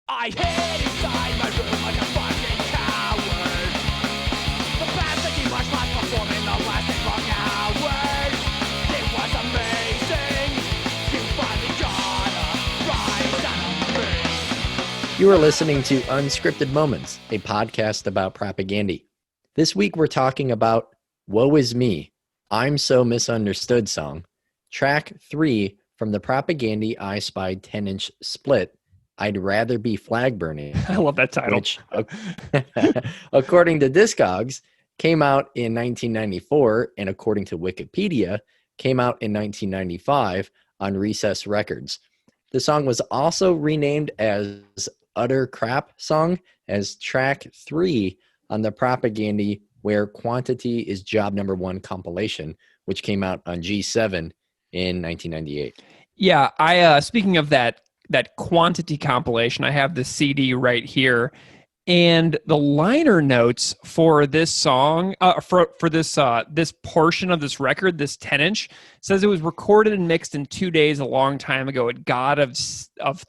I hid inside my room like a fucking coward. The past 50 flashbacks performing the lasting long hours. It was amazing. You finally got a rise out of me. You are listening to Unscripted Moments, a podcast about propaganda. This week we're talking about Woe-is-me-I'm-so-misunderstood-song, track 3 from the Propaganda I Spied 10-inch split, I'd Rather Be Flag Burning. I love that title. Which, according to Discogs, came out in 1994, and according to Wikipedia, came out in 1995 on Recess Records. The song was also renamed as Utter Crap Song as track 3 on the Propaganda Where Quantity is Job Number 1 compilation, which came out on G7 in 1998. Yeah, I speaking of that Quantity compilation, I have the CD right here, and the liner notes for this song, for this portion of this record, this 10-inch, says it was recorded and mixed in 2 days a long time ago at God of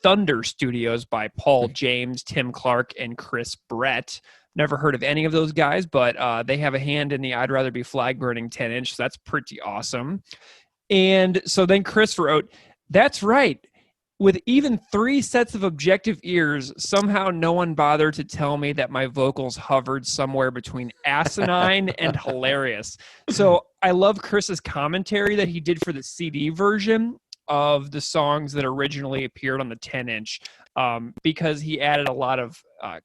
Thunder Studios by Paul James, Tim Clark, and Chris Brett. Never heard of any of those guys, but they have a hand in the I'd Rather Be Flag Burning 10-inch, so that's pretty awesome. And so then Chris wrote, "That's right. With even 3 sets of objective ears, somehow no one bothered to tell me that my vocals hovered somewhere between asinine and hilarious." So I love Chris's commentary that he did for the CD version of the songs that originally appeared on the 10-inch, because he added a lot of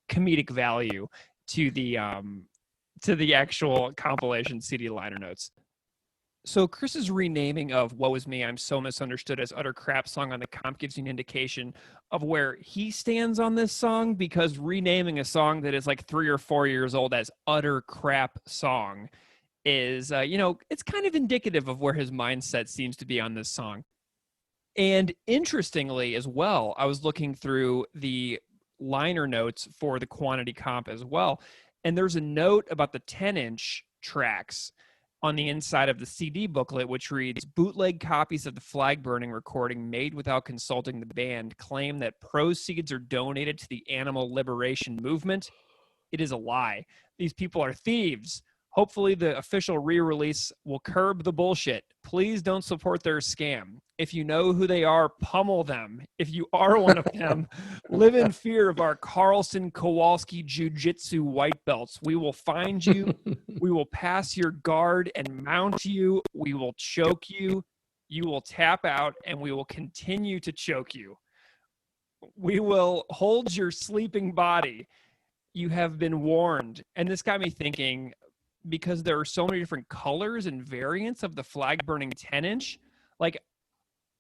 comedic value to the actual compilation CD liner notes. So Chris's renaming of Woe-is-me-I'm-so-misunderstood as Utter Crap Song on the comp gives you an indication of where he stands on this song, because renaming a song that is like 3 or 4 years old as Utter Crap Song is, it's kind of indicative of where his mindset seems to be on this song. And interestingly as well, I was looking through the liner notes for the Quantity comp as well, and there's a note about the 10-inch tracks on the inside of the CD booklet, which reads, "Bootleg copies of the flag burning recording made without consulting the band claim that proceeds are donated to the animal liberation movement. It is a lie. These people are thieves. Hopefully the official re-release will curb the bullshit. Please don't support their scam. If you know who they are, pummel them. If you are one of them, live in fear of our Carlson Kowalski Jiu-Jitsu white belts. We will find you. We will pass your guard and mount you. We will choke you. You will tap out, and we will continue to choke you. We will hold your sleeping body. You have been warned." And this got me thinking, because there are so many different colors and variants of the flag burning 10-inch, like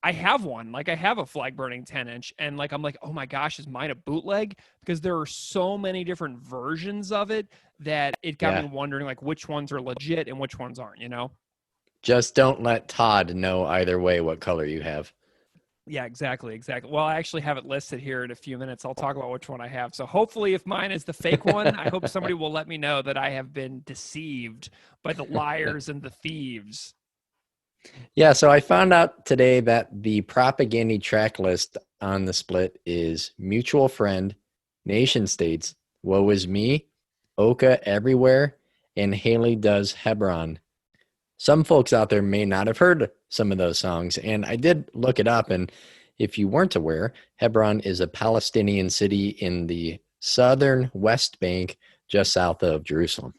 I have one, like I have a flag burning 10-inch, and like I'm like, oh my gosh, is mine a bootleg? Because there are so many different versions of it that it got me wondering like which ones are legit and which ones aren't, Just don't let Todd know either way what color you have. Yeah, exactly. Well, I actually have it listed here in a few minutes. I'll talk about which one I have. So hopefully if mine is the fake one, I hope somebody will let me know that I have been deceived by the liars and the thieves. Yeah, so I found out today that the Propaganda track list on the split is Mutual Friend, Nation States, Woe Is Me, Oka Everywhere, and Haley Does Hebron. Some folks out there may not have heard some of those songs, and I did look it up, and if you weren't aware, Hebron is a Palestinian city in the southern West Bank, just south of Jerusalem.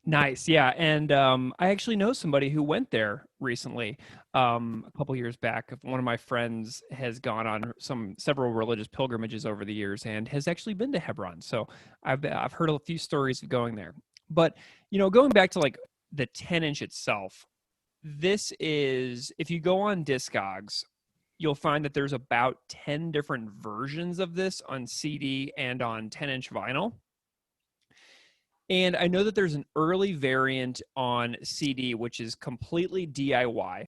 Nice, yeah, and I actually know somebody who went there recently, a couple years back. One of my friends has gone on several religious pilgrimages over the years and has actually been to Hebron, so I've heard a few stories of going there. But going back to like the 10-inch itself, this is, if you go on Discogs, you'll find that there's about 10 different versions of this on CD and on 10-inch vinyl. And I know that there's an early variant on CD, which is completely DIY,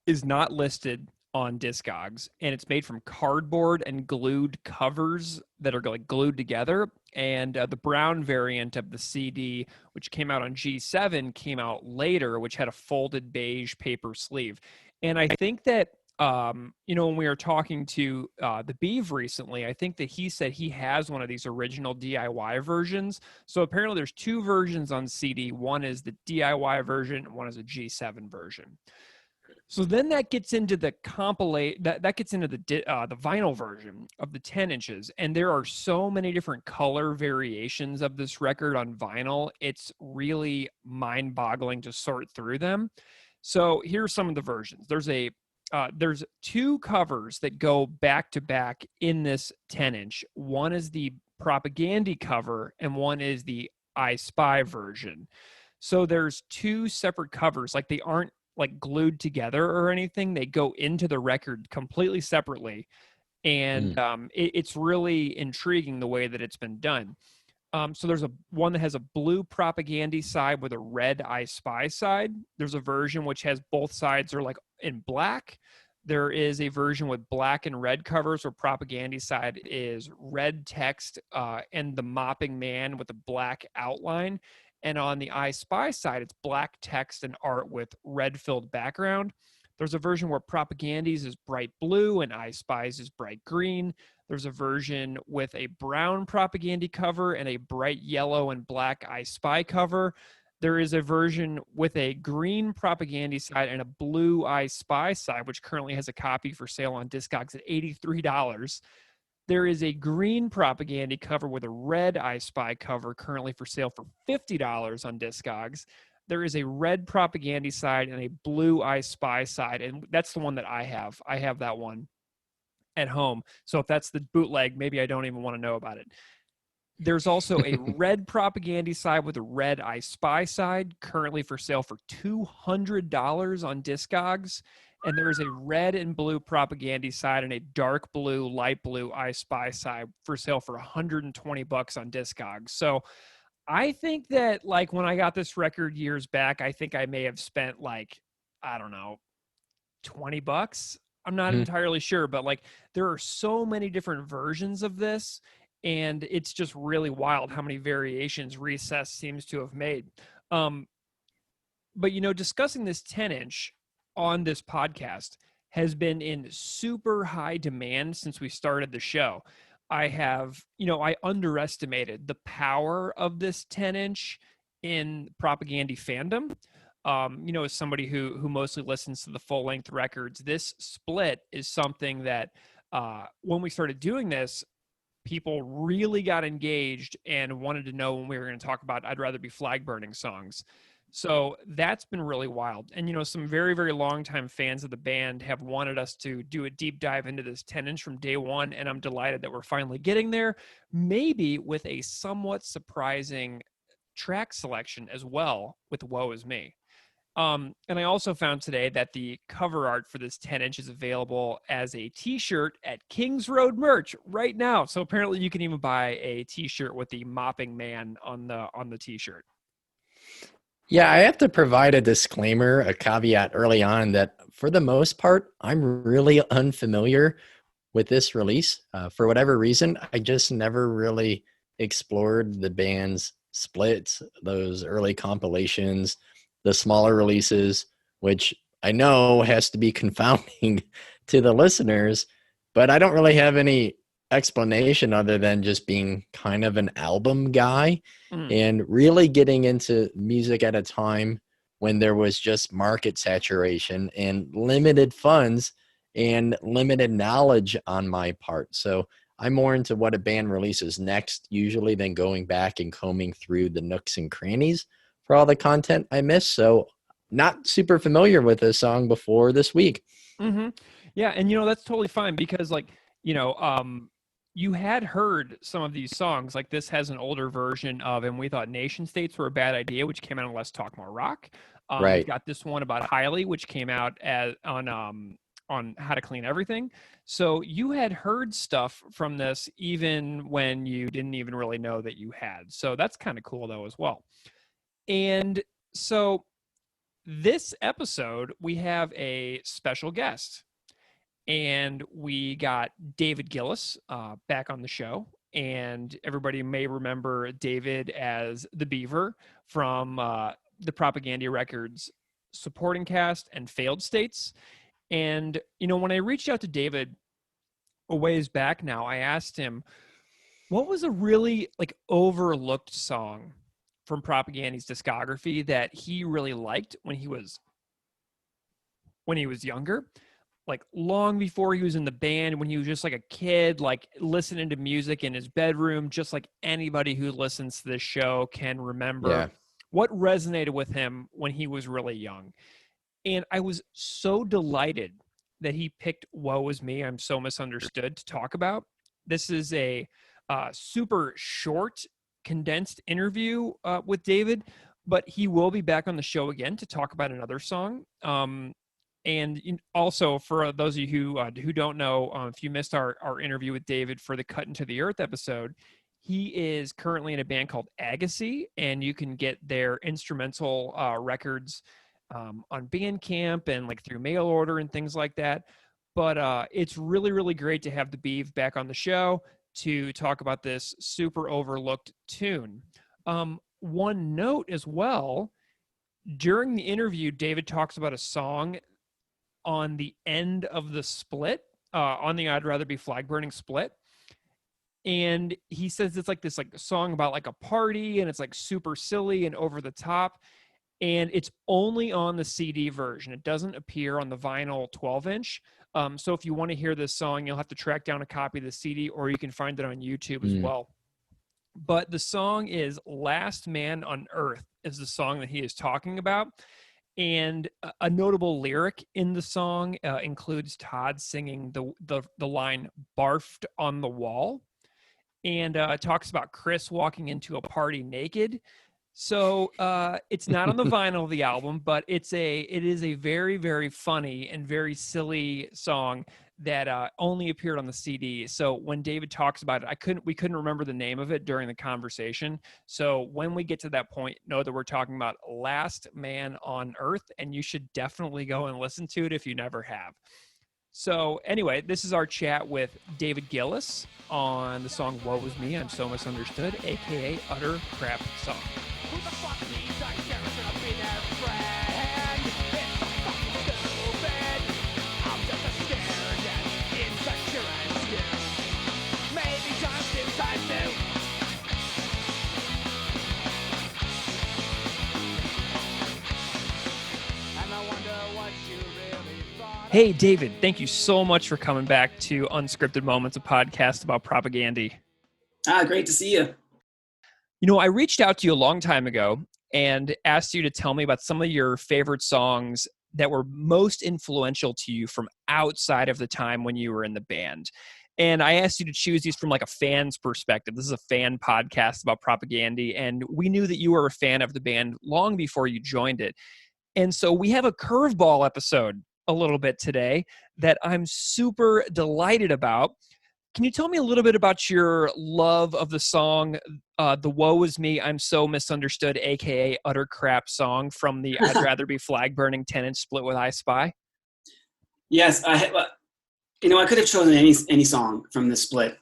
is not listed on Discogs, and it's made from cardboard and glued covers that are like glued together. And the brown variant of the CD, which came out on G7, came out later, which had a folded beige paper sleeve. And I think that when we were talking to the Beav recently, I think that he said he has one of these original DIY versions. So apparently there's two versions on CD. One is the DIY version, and one is a G7 version. So then that gets into the that gets into the vinyl version of the 10 inches. And there are so many different color variations of this record on vinyl. It's really mind-boggling to sort through them. So here's some of the versions. There's two covers that go back to back in this 10 inch. One is the Propaganda cover and one is the I Spy version. So there's two separate covers, like they aren't like glued together or anything. They go into the record completely separately. And it's really intriguing the way that it's been done. So there's one that has a blue Propaganda side with a red I Spy side. There's a version which has both sides are like in black. There is a version with black and red covers where Propaganda side is red text and the mopping man with a black outline. And on the I Spy side, it's black text and art with red filled background. There's a version where Propaganda's is bright blue and I Spy's is bright green. There's a version with a brown Propaganda cover and a bright yellow and black I Spy cover. There is a version with a green Propaganda side and a blue I Spy side, which currently has a copy for sale on Discogs at $83. There is a green Propaganda cover with a red I Spy cover currently for sale for $50 on Discogs. There is a red Propaganda side and a blue I Spy side, and that's the one that I have. I have that one at home. So if that's the bootleg, maybe I don't even want to know about it. There's also a red Propaganda side with a red I Spy side currently for sale for $200 on Discogs. And there is a red and blue Propaganda side and a dark blue, light blue I Spy side for sale for $120 on Discogs. So I think that like when I got this record years back, I think I may have spent like, I don't know, $20. I'm not entirely sure, but like there are so many different versions of this, and it's just really wild how many variations Recess seems to have made. But discussing this 10 inch on this podcast has been in super high demand since we started the show. I underestimated the power of this 10 inch in Propaganda fandom. As somebody who mostly listens to the full length records, this split is something that when we started doing this, people really got engaged and wanted to know when we were going to talk about I'd Rather Be Flag Burning songs. So that's been really wild. And, some very, very longtime fans of the band have wanted us to do a deep dive into this 10 inch from day one. And I'm delighted that we're finally getting there, maybe with a somewhat surprising track selection as well with Woe-is-me. And I also found today that the cover art for this 10 inch is available as a t-shirt at Kings Road Merch right now. So apparently you can even buy a t-shirt with the mopping man on the t-shirt. Yeah, I have to provide a disclaimer, a caveat early on that for the most part, I'm really unfamiliar with this release. For whatever reason, I just never really explored the band's splits, those early compilations, the smaller releases, which I know has to be confounding to the listeners, but I don't really have any explanation other than just being kind of an album guy and really getting into music at a time when there was just market saturation and limited funds and limited knowledge on my part. So I'm more into what a band releases next usually than going back and combing through the nooks and crannies for all the content I missed. So not super familiar with this song before this week. Mm-hmm. Yeah. And, that's totally fine because you had heard some of these songs. Like this has an older version of, and we thought Nation States were a bad idea, which came out on Let's Talk More Rock. Right. We've got this one about Hailey, which came out on How to Clean Everything. So you had heard stuff from this even when you didn't even really know that you had. So that's kind of cool though as well. And so this episode, we have a special guest. And we got David Gillis back on the show. And everybody may remember David as the Beaver from the Propaganda Records supporting cast and Failed States. And, when I reached out to David a ways back now, I asked him, what was a really overlooked song from Propagandy's discography that he really liked when he was younger? Like long before he was in the band, when he was just like a kid, like listening to music in his bedroom, just like anybody who listens to this show can remember. Yeah. What resonated with him when he was really young. And I was so delighted that he picked Woe-is-me-I'm-so-misunderstood to talk about. This is a super short, condensed interview with David, but he will be back on the show again to talk about another song. And also, for those of you who don't know, if you missed our interview with David for the Cut Into the Earth episode, he is currently in a band called Agassi, and you can get their instrumental records on Bandcamp and like through mail order and things like that. But it's really, really great to have the Beeve back on the show to talk about this super overlooked tune. One note as well, during the interview, David talks about a song on the end of the split, on the I'd Rather Be Flag Burning split. And he says it's like this song about like a party, and it's like super silly and over the top. And it's only on the CD version. It doesn't appear on the vinyl 12-inch. So if you want to hear this song, you'll have to track down a copy of the CD, or you can find it on YouTube as well. But the song is Last Man on Earth is the song that he is talking about. And a notable lyric in the song includes Todd singing the line "barfed on the wall," and it talks about Chris walking into a party naked. So it's not on the vinyl of the album, but it is a very, very funny and very silly song that only appeared on the CD. So when David talks about it, we couldn't remember the name of it during the conversation. So when we get to that point, know that we're talking about Last Man on Earth, and you should definitely go and listen to it if you never have. So anyway, this is our chat with David Gillis on the song Woe-is-me-I'm-so-misunderstood, aka Utter Crap Song. Who the fuck needs a character to be their friend? It's so fucking stupid. I'm just a scared and insecure and scared. Maybe just in time to. And I wonder what you really thought. Hey, David, thank you so much for coming back to Unscripted Moments, a podcast about Propagandy. Great to see you. I reached out to you a long time ago and asked you to tell me about some of your favorite songs that were most influential to you from outside of the time when you were in the band. And I asked you to choose these from like a fan's perspective. This is a fan podcast about Propagandy, and we knew that you were a fan of the band long before you joined it. And so we have a curveball episode a little bit today that I'm super delighted about. Can you tell me a little bit about your love of the song, the Woe-is-me-I'm-so-misunderstood, aka Utter Crap song from the I'd Rather Be Flag Burning 10-inch split with I Spy? Yes, I could have chosen any song from this split.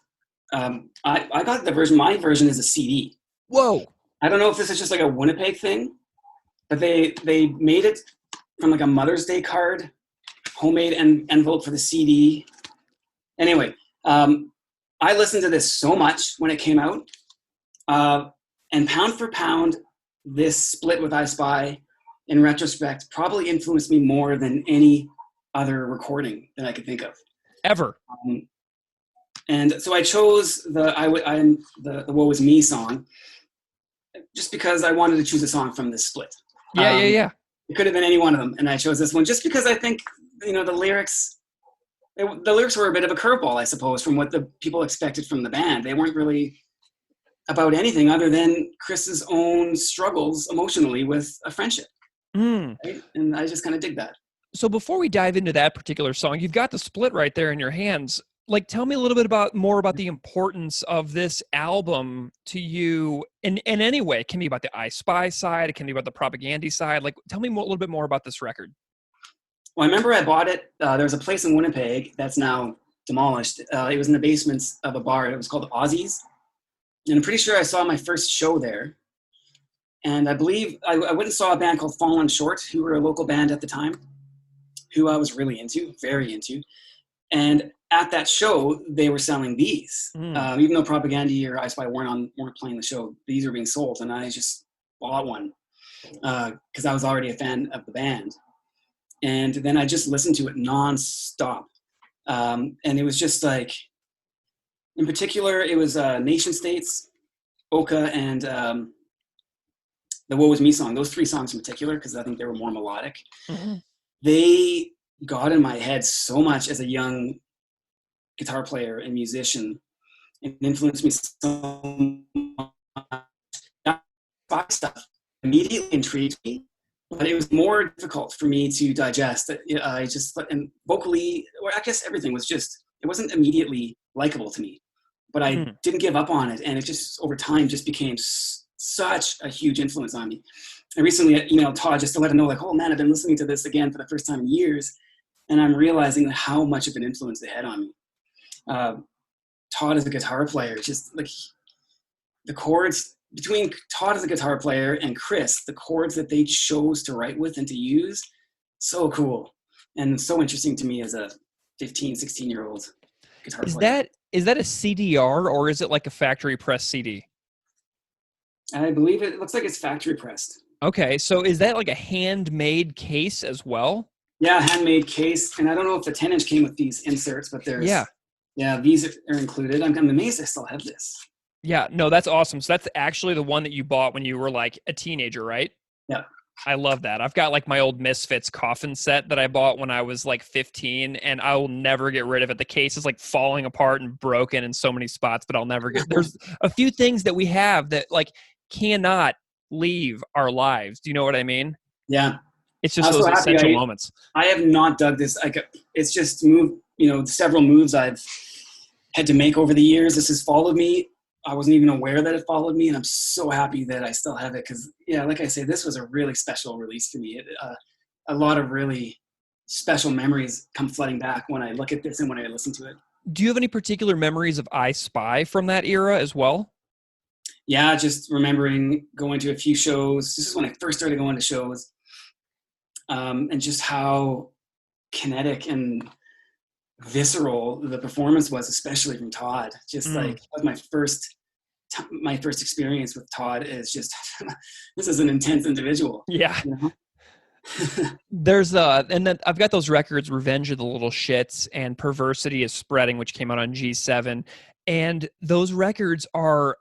I got the version. My version is a CD. Whoa! I don't know if this is just like a Winnipeg thing, but they made it from like a Mother's Day card, homemade envelope for the CD. Anyway. I listened to this so much when it came out, and pound for pound, this split with I Spy, in retrospect, probably influenced me more than any other recording that I could think of. Ever. And so I chose the Woe-is-me song, just because I wanted to choose a song from this split. Yeah. It could have been any one of them, and I chose this one just because I think, the lyrics... The lyrics were a bit of a curveball, I suppose, from what the people expected from the band. They weren't really about anything other than Chris's own struggles emotionally with a friendship. Right? And I just kind of dig that. So before we dive into that particular song, you've got the split right there in your hands. Like, tell me a little bit more about the importance of this album to you in any way. It can be about the I Spy side. It can be about the Propagandy side. Like, tell me a little bit more about this record. Well, I remember I bought it. There was a place in Winnipeg that's now demolished. It was in the basements of a bar. It was called Aussie's. And I'm pretty sure I saw my first show there. And I believe I went and saw a band called Fallen Short, who were a local band at the time, who I was really into, very into. And at that show, they were selling these. Even though Propaganda or I Spy weren't playing the show, these were being sold, and I just bought one because I was already a fan of the band. And then I just listened to it nonstop. And it was just like, in particular, it was Nation States, Oka, and the Woe-is-me song. Those 3 songs in particular, because I think they were more melodic. Mm-hmm. They got in my head so much as a young guitar player and musician. It influenced me so much. That stuff immediately intrigued me, but it was more difficult for me to digest. I just, and vocally, or I guess everything was just, it wasn't immediately likable to me, but I didn't give up on it. And it just, over time, just became such a huge influence on me. I recently emailed Todd just to let him know, like, oh man, I've been listening to this again for the first time in years, and I'm realizing how much of an influence it had on me. Todd as a guitar player, just like the chords between Todd as a guitar player and Chris, the chords that they chose to write with and to use, so cool and so interesting to me as a 15, 16-year-old guitar player. Is that a CDR or is it like a factory press CD? I believe it looks like it's factory pressed. Okay, so is that like a handmade case as well? Yeah, handmade case, and I don't know if the 10-inch came with these inserts, but there's these are included. I'm amazed I still have this. Yeah, no, that's awesome. So that's actually the one that you bought when you were like a teenager, right? Yeah. I love that. I've got like my old Misfits coffin set that I bought when I was like 15, and I will never get rid of it. The case is like falling apart and broken in so many spots, but I'll never get. There's a few things that we have that like cannot leave our lives. Do you know what I mean? Yeah. It's just those essential moments. I have not dug this. It's just several moves I've had to make over the years. This has followed me. I wasn't even aware that it followed me, and I'm so happy that I still have it because, yeah, like I say, this was a really special release for me. A lot of really special memories come flooding back when I look at this and when I listen to it. Do you have any particular memories of I Spy from that era as well? Yeah, just remembering going to a few shows. This is when I first started going to shows, and just how kinetic and visceral the performance was, especially from Todd. Just like that was my first experience with Todd. Is just this is an intense individual. Yeah. You know? There's and then I've got those records, Revenge of the Little Shits and Perversity is Spreading, which came out on G7, and those records are,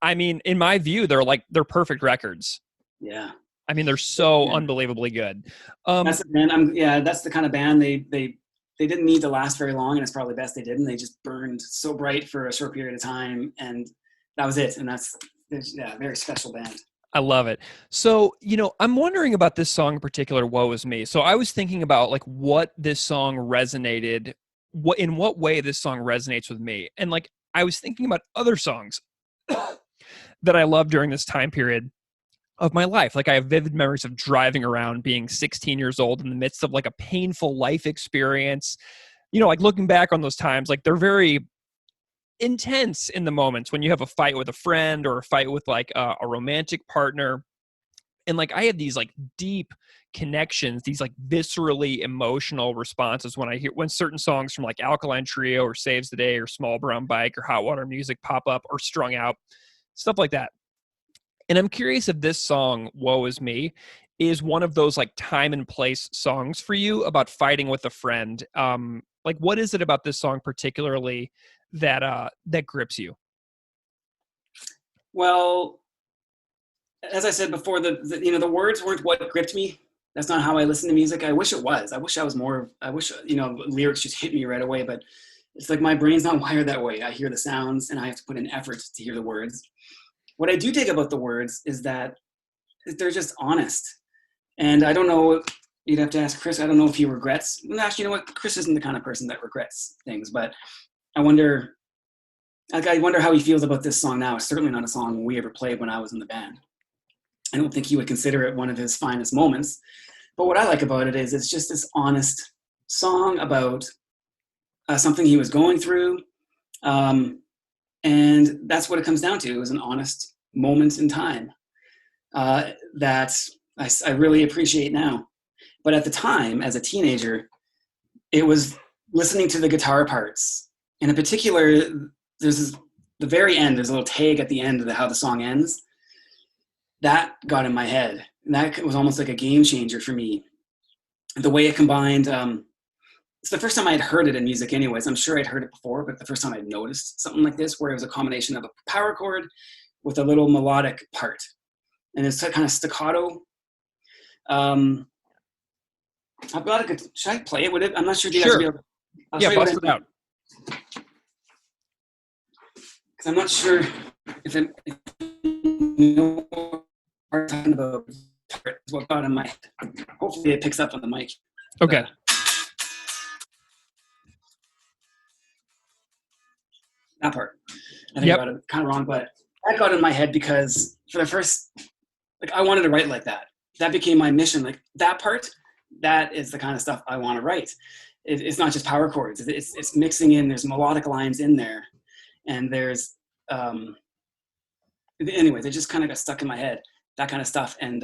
I mean, in my view, they're perfect records. Yeah. I mean, they're so unbelievably good. That's the band. That's the kind of band they didn't need to last very long, and it's probably best they didn't. They just burned so bright for a short period of time, and that was it. And that's a very special band. I love it. So, I'm wondering about this song in particular, Woe-is-me. So I was thinking about like what this song resonated, in what way this song resonates with me. And like, I was thinking about other songs that I loved during this time period of my life. Like I have vivid memories of driving around being 16 years old in the midst of like a painful life experience, like looking back on those times, like they're very intense in the moments when you have a fight with a friend or a fight with like a romantic partner. And like, I have these like deep connections, these like viscerally emotional responses when certain songs from like Alkaline Trio or Saves the Day or Small Brown Bike or Hot Water Music pop up, or Strung Out, stuff like that. And I'm curious if this song, Woe-is-me, is one of those like time and place songs for you about fighting with a friend. Like, what is it about this song particularly that grips you? Well, as I said before, the words weren't what gripped me. That's not how I listen to music. I wish it was. I wish lyrics just hit me right away, but it's like my brain's not wired that way. I hear the sounds and I have to put in effort to hear the words. What I do dig about the words is that they're just honest. And I don't know, you'd have to ask Chris. I don't know if he regrets. Actually, you know what? Chris isn't the kind of person that regrets things, but I wonder how he feels about this song now. It's certainly not a song we ever played when I was in the band. I don't think he would consider it one of his finest moments. But what I like about it is it's just this honest song about something he was going through. And that's what it comes down to. It was an honest moment in time that I really appreciate now. But at the time, as a teenager, it was listening to the guitar parts. And in particular, the very end, there's a little tag at the end of how the song ends. That got in my head. And that was almost like a game changer for me. The way it combined, it's the first time I had heard it in music anyways. I'm sure I'd heard it before, but the first time I'd noticed something like this, where it was a combination of a power chord with a little melodic part. And it's kind of staccato. I've got a good, should I play it with it? I'm not sure if you guys will be able to. Yeah, bust it out. Because I'm not sure if you know what we're talking about. What got in my head. Hopefully it picks up on the mic. Okay. That part. I think I got it kind of wrong, but that got in my head because for the first, like, I wanted to write like that. That became my mission. Like, that part, that is the kind of stuff I want to write. It's not just power chords. It's mixing in. There's melodic lines in there, and there's anyways, it just kind of got stuck in my head. That kind of stuff, and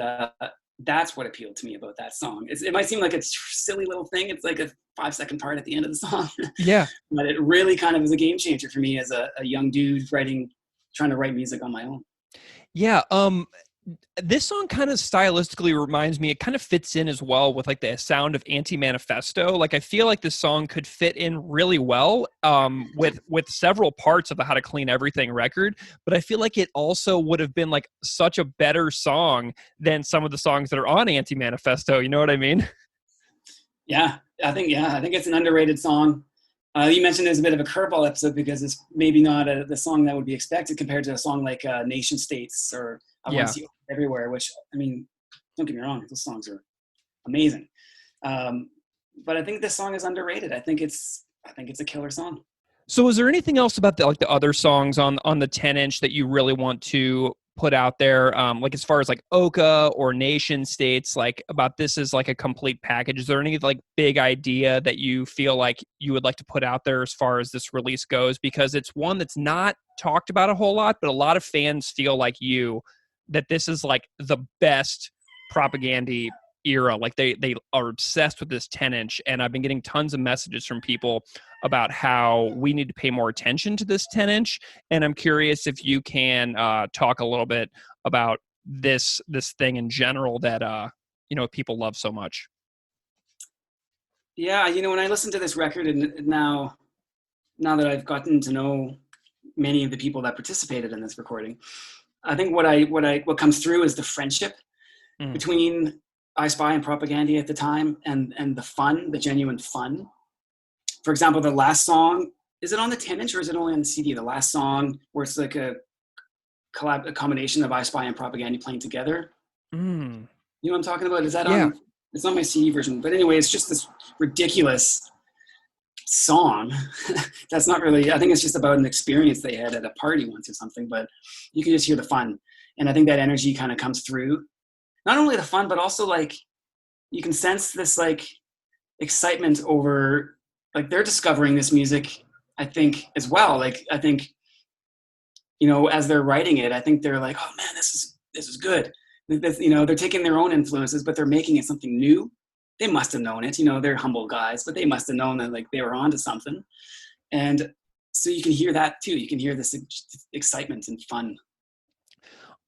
that's what appealed to me about that song. It might seem like it's a silly little thing. It's like a 5-second part at the end of the song. Yeah. But it really kind of was a game changer for me as a young dude trying to write music on my own. Yeah. This song kind of stylistically reminds me, it kind of fits in as well with like the sound of Anti-Manifesto. Like, I feel like this song could fit in really well with several parts of the How to Clean Everything record, but I feel like it also would have been like such a better song than some of the songs that are on Anti-Manifesto. You know what I mean? Yeah, I think it's an underrated song. You mentioned there's a bit of a curveball episode because it's maybe not the song that would be expected compared to a song like Nation States or I Want to See You Everywhere, which, I mean, don't get me wrong, those songs are amazing. But I think this song is underrated. I think it's a killer song. So is there anything else about the other songs on the 10-inch that you really want to put out there, like as far as like Oka or Nation States, like about this is like a complete package? Is there any like big idea that you feel like you would like to put out there as far as this release goes? Because it's one that's not talked about a whole lot, but a lot of fans feel like you, that this is like the best Propaganda era. Like they are obsessed with this 10-inch, and I've been getting tons of messages from people about how we need to pay more attention to this 10-inch. And I'm curious if you can talk a little bit about this thing in general that people love so much. Yeah, when I listen to this record, and now that I've gotten to know many of the people that participated in this recording, I think what comes through is the friendship between I Spy and Propaganda at the time, and the fun, the genuine fun. For example, the last song, is it on the 10-inch or is it only on the CD? The last song where it's like a combination of I Spy and Propaganda playing together. You know what I'm talking about? Is that on? It's not my CD version, but anyway, it's just this ridiculous song. That's not really, I think it's just about an experience they had at a party once or something, but you can just hear the fun. And I think that energy kind of comes through. Not only the fun, but also like you can sense this like excitement over, like they're discovering this music, I think, as well. Like, I think, as they're writing it, I think they're like, oh man, this is good. They're taking their own influences, but they're making it something new. They must have known it, they're humble guys, but they must have known that like they were onto something. And so you can hear that too. You can hear this excitement and fun.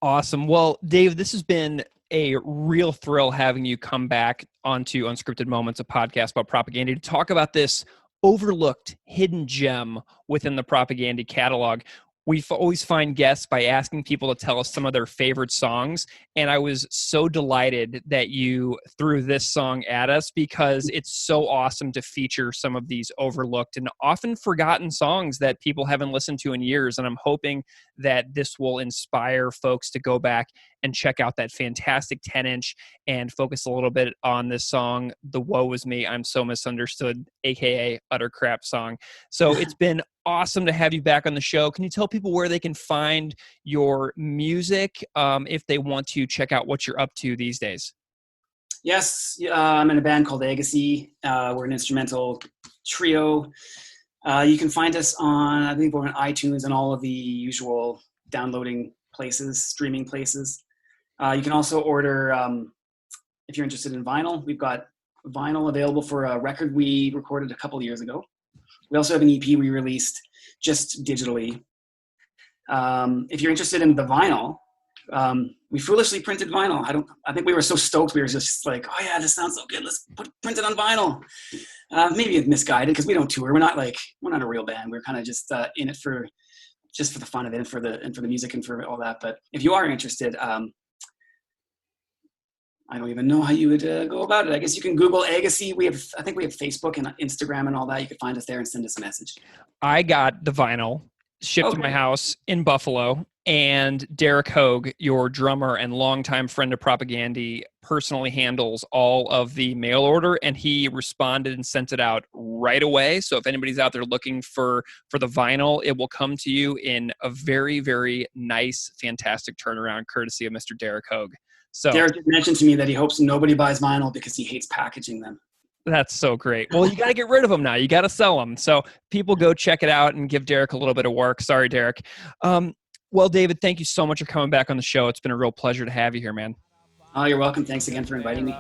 Awesome. Well, Dave, this has been a real thrill having you come back onto Unscripted Moments, a podcast about Propaganda, to talk about this overlooked hidden gem within the Propaganda catalog. We always find guests by asking people to tell us some of their favorite songs. And I was so delighted that you threw this song at us because it's so awesome to feature some of these overlooked and often forgotten songs that people haven't listened to in years. And I'm hoping that this will inspire folks to go back and check out that fantastic 10-inch and focus a little bit on this song, the Woe-is-me-I'm-so-misunderstood, aka Utter Crap song. So it's been awesome to have you back on the show. Can you tell people where they can find your music if they want to check out what you're up to these days? Yes, I'm in a band called Agassi. We're an instrumental trio. You can find us on, I believe we're on iTunes and all of the usual downloading places, streaming places. You can also order, if you're interested in vinyl, we've got vinyl available for a record we recorded a couple of years ago. We also have an EP we released just digitally. If you're interested in the vinyl, we foolishly printed vinyl. I think we were so stoked. We were just like, oh yeah, this sounds so good. Let's print it on vinyl. Maybe it's misguided because we don't tour. We're not a real band. We're kind of just in it for the fun of it and for the music and for all that. But if you are interested, I don't even know how you would go about it. I guess you can Google Agassi. I think we have Facebook and Instagram and all that. You could find us there and send us a message. I got the vinyl shipped to my house in Buffalo, and Derek Hogue, your drummer and longtime friend of Propagandy, personally handles all of the mail order, and he responded and sent it out right away. So if anybody's out there looking for the vinyl, it will come to you in a very, very nice, fantastic turnaround, courtesy of Mr. Derek Hogue. So Derek just mentioned to me that he hopes nobody buys vinyl because he hates packaging them. That's so great. Well, you got to get rid of them now. You got to sell them. So people go check it out and give Derek a little bit of work. Sorry, Derek. Well, David, thank you so much for coming back on the show. It's been a real pleasure to have you here, man. Oh, you're welcome. Thanks again for inviting me.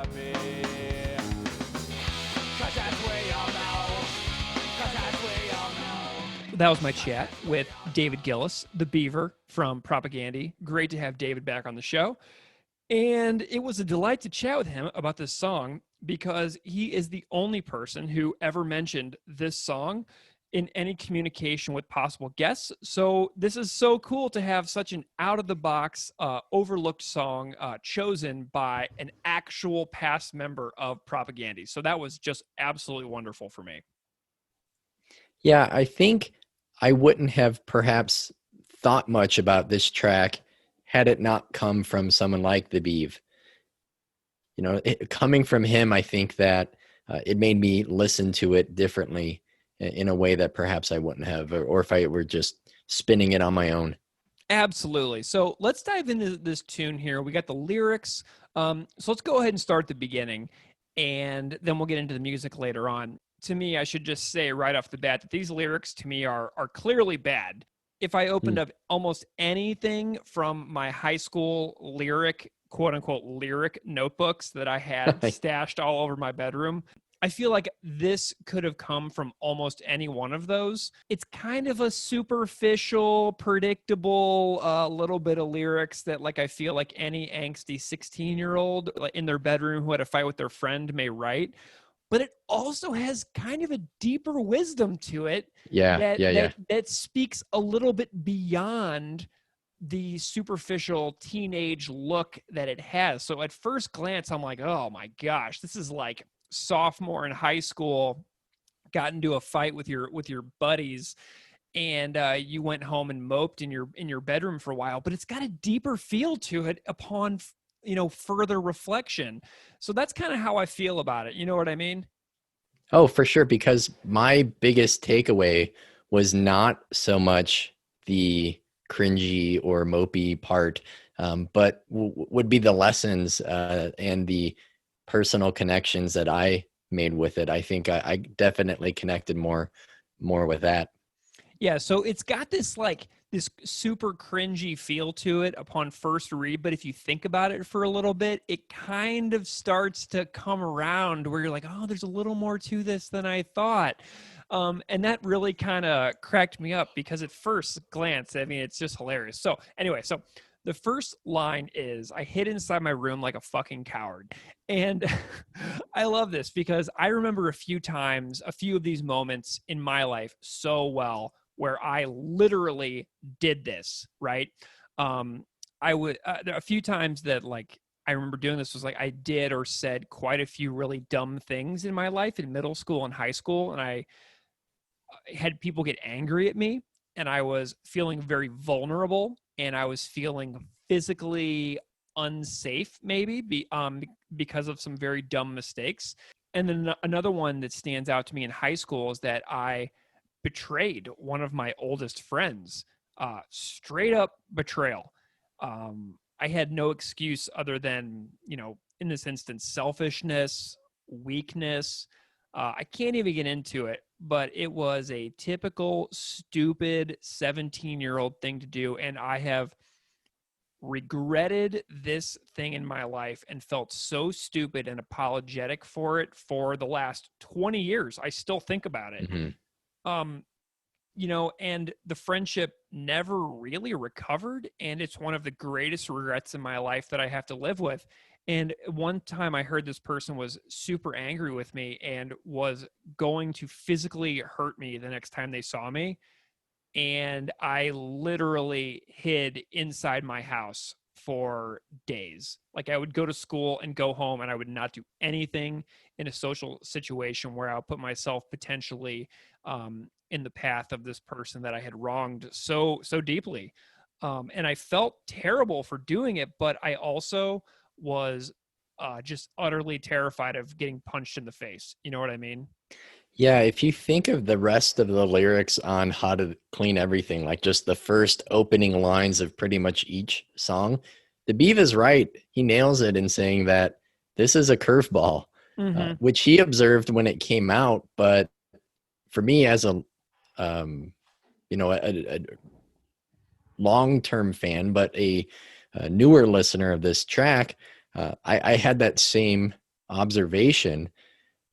That was my chat with David Gillis, the Beaver from Propagandy. Great to have David back on the show. And it was a delight to chat with him about this song because he is the only person who ever mentioned this song in any communication with possible guests. So this is so cool to have such an out-of-the-box, overlooked song chosen by an actual past member of Propagandy. So that was just absolutely wonderful for me. Yeah, I think I wouldn't have perhaps thought much about this track had it not come from someone like the Beav. You know, coming from him, I think that it made me listen to it differently in a way that perhaps I wouldn't have, or if I were just spinning it on my own. Absolutely. So let's dive into this tune here. We got the lyrics. So let's go ahead and start at the beginning, and then we'll get into the music later on. To me, I should just say right off the bat that these lyrics to me are clearly bad. If I opened up almost anything from my high school lyric, quote unquote, lyric notebooks that I had stashed all over my bedroom, I feel like this could have come from almost any one of those. It's kind of a superficial, predictable little bit of lyrics that like I feel like any angsty 16-year-old in their bedroom who had a fight with their friend may write. But it also has kind of a deeper wisdom to it that speaks a little bit beyond the superficial teenage look that it has. So at first glance, I'm like, oh my gosh, this is like sophomore in high school, got into a fight with your buddies, and you went home and moped in your bedroom for a while. But it's got a deeper feel to it upon further reflection. So that's kind of how I feel about it. You know what I mean? Oh, for sure. Because my biggest takeaway was not so much the cringy or mopey part, but would be the lessons and the personal connections that I made with it. I think I definitely connected more with that. Yeah. So it's got this super cringy feel to it upon first read, but if you think about it for a little bit, it kind of starts to come around where you're like, oh, there's a little more to this than I thought. And that really kind of cracked me up because at first glance, I mean, it's just hilarious. So anyway, so the first line is, I hid inside my room like a fucking coward. And I love this because I remember a few of these moments in my life so well, where I literally did this, right? I would, there are a few times that like, I remember doing this was like, I did or said quite a few really dumb things in my life in middle school and high school. And I had people get angry at me, and I was feeling very vulnerable, and I was feeling physically unsafe maybe because of some very dumb mistakes. And then another one that stands out to me in high school is that I betrayed one of my oldest friends, straight up betrayal. I had no excuse other than, in this instance, selfishness, weakness. I can't even get into it, but it was a typical stupid 17-year-old thing to do. And I have regretted this thing in my life and felt so stupid and apologetic for it for the last 20 years. I still think about it. Um, you know, and the friendship never really recovered. And it's one of the greatest regrets in my life that I have to live with. And one time I heard this person was super angry with me and was going to physically hurt me the next time they saw me. And I literally hid inside my house for days. Like I would go to school and go home and I would not do anything in a social situation where I'll put myself potentially in the path of this person that I had wronged so deeply. And I felt terrible for doing it, but I also was just utterly terrified of getting punched in the face. You know what I mean? Yeah, if you think of the rest of the lyrics on How to Clean Everything, like just the first opening lines of pretty much each song, the Beav is right. He nails it in saying that this is a curveball, which he observed when it came out. But for me, as a a long-term fan, but a newer listener of this track, I had that same observation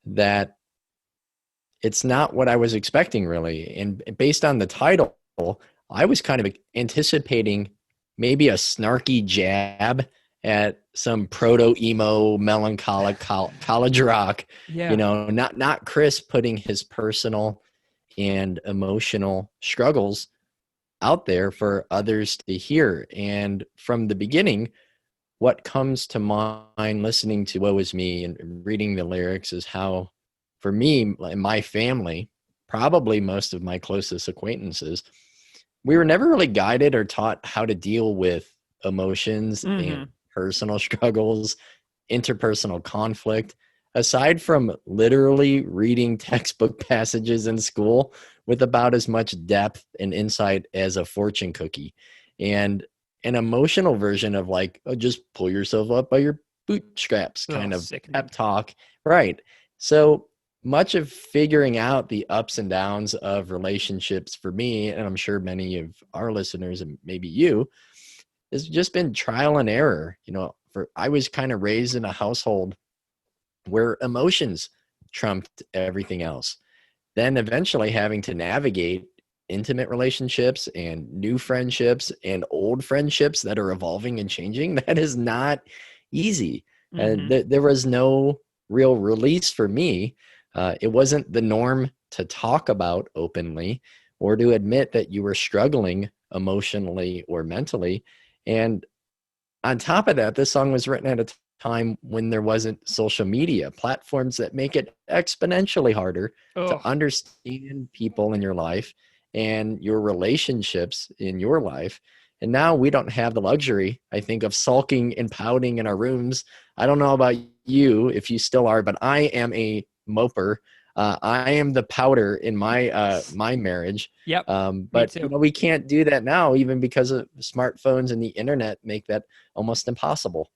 that it's not what I was expecting, really. And based on the title, I was kind of anticipating maybe a snarky jab at some proto-emo melancholic college rock. Yeah. You know, not Chris putting his personal and emotional struggles out there for others to hear. And from the beginning, what comes to mind listening to Woe Is Me and reading the lyrics is how, for me and my family, probably most of my closest acquaintances, we were never really guided or taught how to deal with emotions and personal struggles, interpersonal conflict, aside from literally reading textbook passages in school with about as much depth and insight as a fortune cookie. And an emotional version of like, oh, just pull yourself up by your bootstraps kind of pep talk. Right. So much of figuring out the ups and downs of relationships for me, and I'm sure many of our listeners and maybe you, has just been trial and error. You know, I was kind of raised in a household where emotions trumped everything else. Then eventually having to navigate intimate relationships and new friendships and old friendships that are evolving and changing, that is not easy. And there was no real release for me. It wasn't the norm to talk about openly or to admit that you were struggling emotionally or mentally. And on top of that, this song was written at a time when there wasn't social media platforms that make it exponentially harder to understand people in your life and your relationships in your life. And now we don't have the luxury, I think, of sulking and pouting in our rooms. I don't know about you, if you still are, but I am a moper. I am the powder in my my marriage. Yep. But you know, we can't do that now, even because of smartphones and the internet make that almost impossible.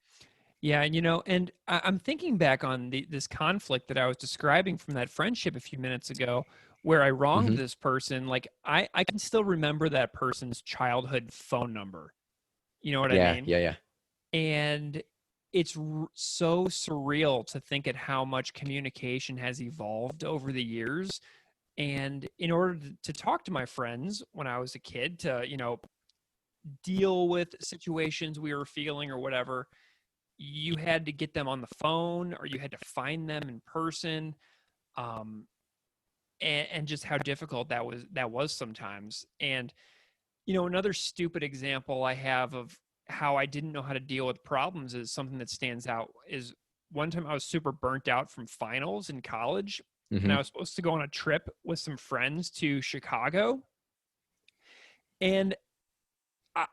Yeah, and you know, and I'm thinking back on this conflict that I was describing from that friendship a few minutes ago, where I wronged this person. Like I can still remember that person's childhood phone number. You know what I mean? Yeah. And it's so surreal to think at how much communication has evolved over the years. And in order to talk to my friends when I was a kid, to, you know, deal with situations we were feeling or whatever, you had to get them on the phone or you had to find them in person. And just how difficult that was sometimes. And, you know, another stupid example I have of how I didn't know how to deal with problems is something that stands out is one time I was super burnt out from finals in college and I was supposed to go on a trip with some friends to Chicago. And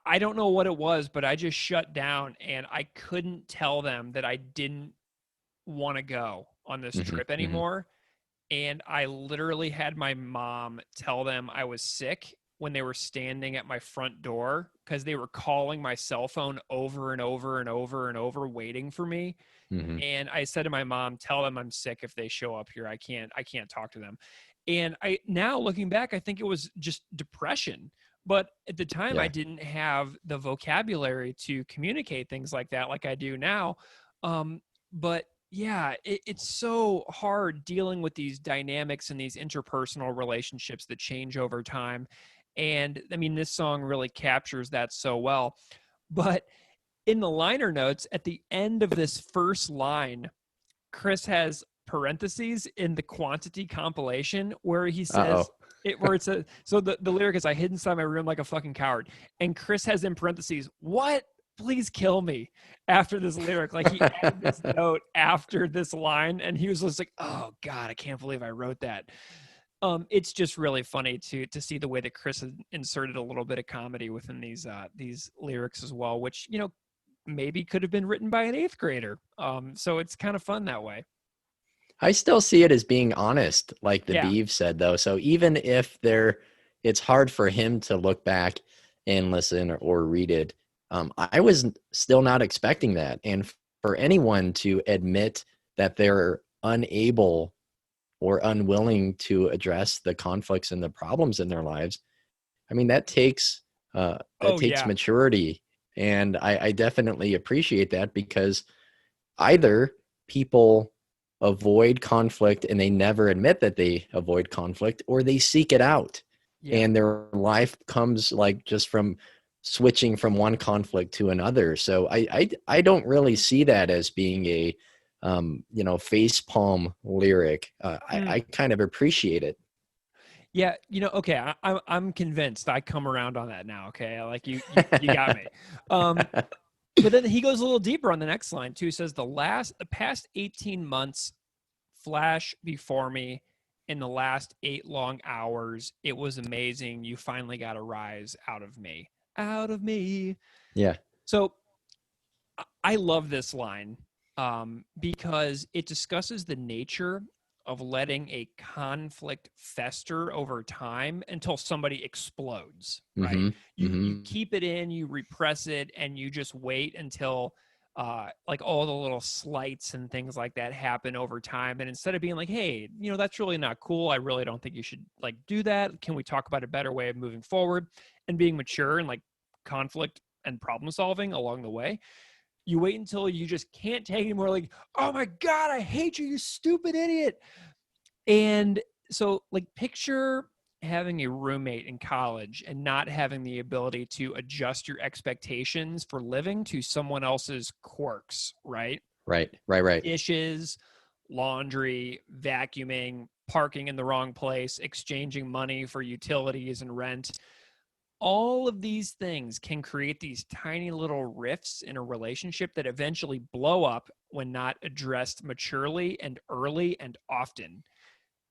I don't know what it was, but I just shut down and I couldn't tell them that I didn't want to go on this trip anymore. And I literally had my mom tell them I was sick when they were standing at my front door because they were calling my cell phone over and over and over and over, waiting for me. And I said to my mom, tell them I'm sick if they show up here. I can't talk to them. And now looking back, I think it was just depression But at the time, I Yeah. didn't have the vocabulary to communicate things like that like I do now. But yeah, it's so hard dealing with these dynamics and these interpersonal relationships that change over time. And I mean, this song really captures that so well. But in the liner notes, at the end of this first line, Chris has parentheses in the quantity compilation where he says, Uh-oh. where it says, so the lyric is, I hid inside my room like a fucking coward. And Chris has in parentheses, what? Please kill me, after this lyric. Like, he added this note after this line, and he was just like, oh God, I can't believe I wrote that. It's just really funny to see the way that Chris has inserted a little bit of comedy within these lyrics as well, which, you know, maybe could have been written by an 8th grader. So it's kind of fun that way. I still see it as being honest, like the Yeah. Beeve said, though. So even if it's hard for him to look back and listen or read it, I was still not expecting that. And for anyone to admit that they're unable or unwilling to address the conflicts and the problems in their lives, I mean, that takes Yeah. maturity. And I definitely appreciate that, because either people avoid conflict and they never admit that they avoid conflict, or they seek it out. Yeah. And their life comes like just from switching from one conflict to another. So I don't really see that as being a face palm lyric. I kind of appreciate it. Yeah, you know, okay, I'm convinced. I come around on that now. Okay, like you got me. But then he goes a little deeper on the next line too. He says, the past 18 months flash before me. In the last 8 long hours, it was amazing. You finally got a rise out of me. Out of me. Yeah. So I love this line because it discusses the nature of letting a conflict fester over time until somebody explodes, right? Mm-hmm. You keep it in, you repress it, and you just wait until like all the little slights and things like that happen over time. And instead of being like, hey, you know, that's really not cool, I really don't think you should like do that, can we talk about a better way of moving forward, and being mature and like conflict and problem solving along the way, you wait until you just can't take anymore. Like, oh my God, I hate you, you stupid idiot. And so, like, picture having a roommate in college and not having the ability to adjust your expectations for living to someone else's quirks, right? Right. Dishes, laundry, vacuuming, parking in the wrong place, exchanging money for utilities and rent. All of these things can create these tiny little rifts in a relationship that eventually blow up when not addressed maturely and early and often.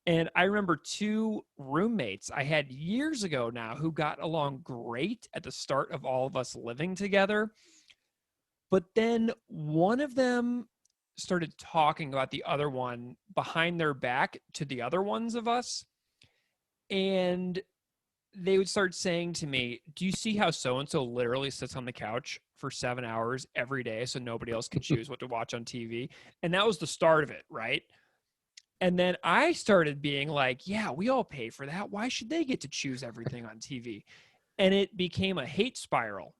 And I remember 2 roommates I had years ago now who got along great at the start of all of us living together. But then one of them started talking about the other one behind their back to the other ones of us. And they would start saying to me, do you see how so-and-so literally sits on the couch for 7 hours every day so nobody else can choose what to watch on TV? And that was the start of it, right? And then I started being like, yeah, we all pay for that. Why should they get to choose everything on TV? And it became a hate spiral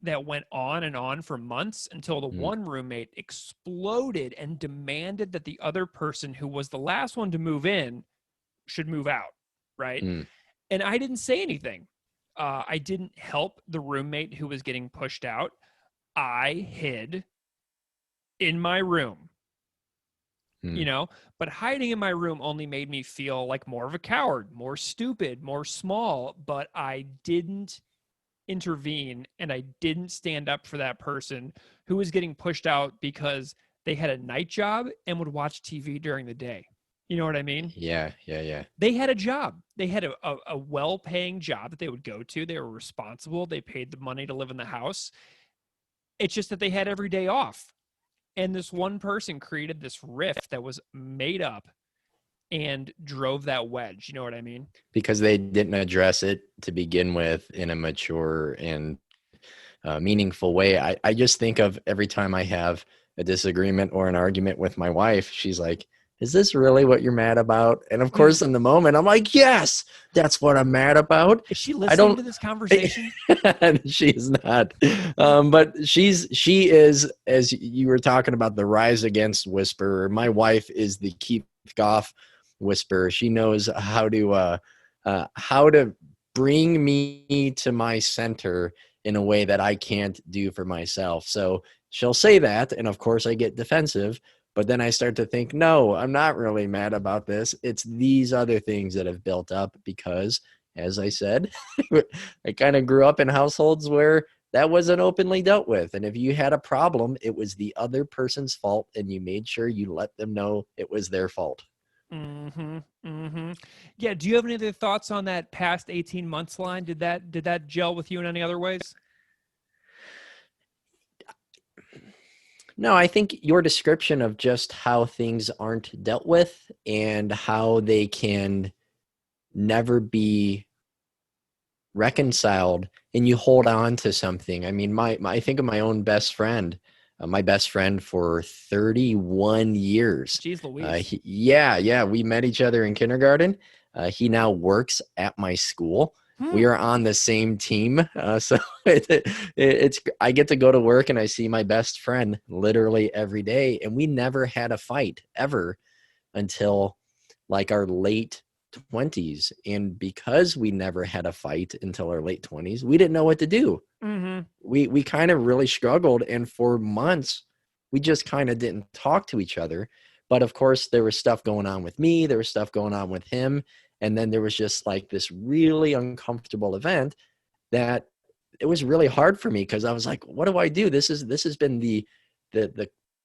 that went on and on for months until the one roommate exploded and demanded that the other person, who was the last one to move in, should move out, right? And I didn't say anything. I didn't help the roommate who was getting pushed out. I hid in my room, you know, but hiding in my room only made me feel like more of a coward, more stupid, more small, but I didn't intervene and I didn't stand up for that person who was getting pushed out because they had a night job and would watch TV during the day. You know what I mean? Yeah. They had a job. They had a well-paying job that they would go to. They were responsible. They paid the money to live in the house. It's just that they had every day off. And this one person created this rift that was made up and drove that wedge. You know what I mean? Because they didn't address it to begin with in a mature and meaningful way. I just think of every time I have a disagreement or an argument with my wife, she's like, is this really what you're mad about? And of course, in the moment, I'm like, yes, that's what I'm mad about. Is she I listening don't. to this conversation? She is not, but she is, as you were talking about the rise against whisperer. My wife is the Keith Goff whisperer. She knows how to bring me to my center in a way that I can't do for myself. So she'll say that, and of course, I get defensive. But then I start to think, no, I'm not really mad about this. It's these other things that have built up because, as I said, I kind of grew up in households where that wasn't openly dealt with. And if you had a problem, it was the other person's fault, and you made sure you let them know it was their fault. Mm-hmm. Mm-hmm. Yeah. Do you have any other thoughts on that past 18 months line? Did that gel with you in any other ways? No, I think your description of just how things aren't dealt with and how they can never be reconciled and you hold on to something. I mean, I think of my own best friend, my best friend for 31 years. Jeez Louise. Yeah, we met each other in kindergarten. He now works at my school. We are on the same team. So it's I get to go to work and I see my best friend literally every day. And we never had a fight ever until like our late 20s. And because we never had a fight until our late 20s, we didn't know what to do. Mm-hmm. We kind of really struggled. And for months, we just kind of didn't talk to each other. But of course, there was stuff going on with me. There was stuff going on with him. And then there was just like this really uncomfortable event that it was really hard for me because I was like, what do I do? This has been the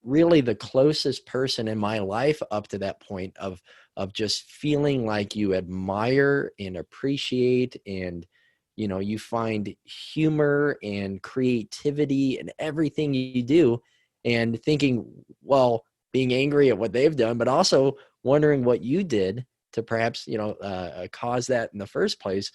really the closest person in my life up to that point of just feeling like you admire and appreciate and you find humor and creativity in everything you do and thinking, well, being angry at what they've done, but also wondering what you did to perhaps, cause that in the first place.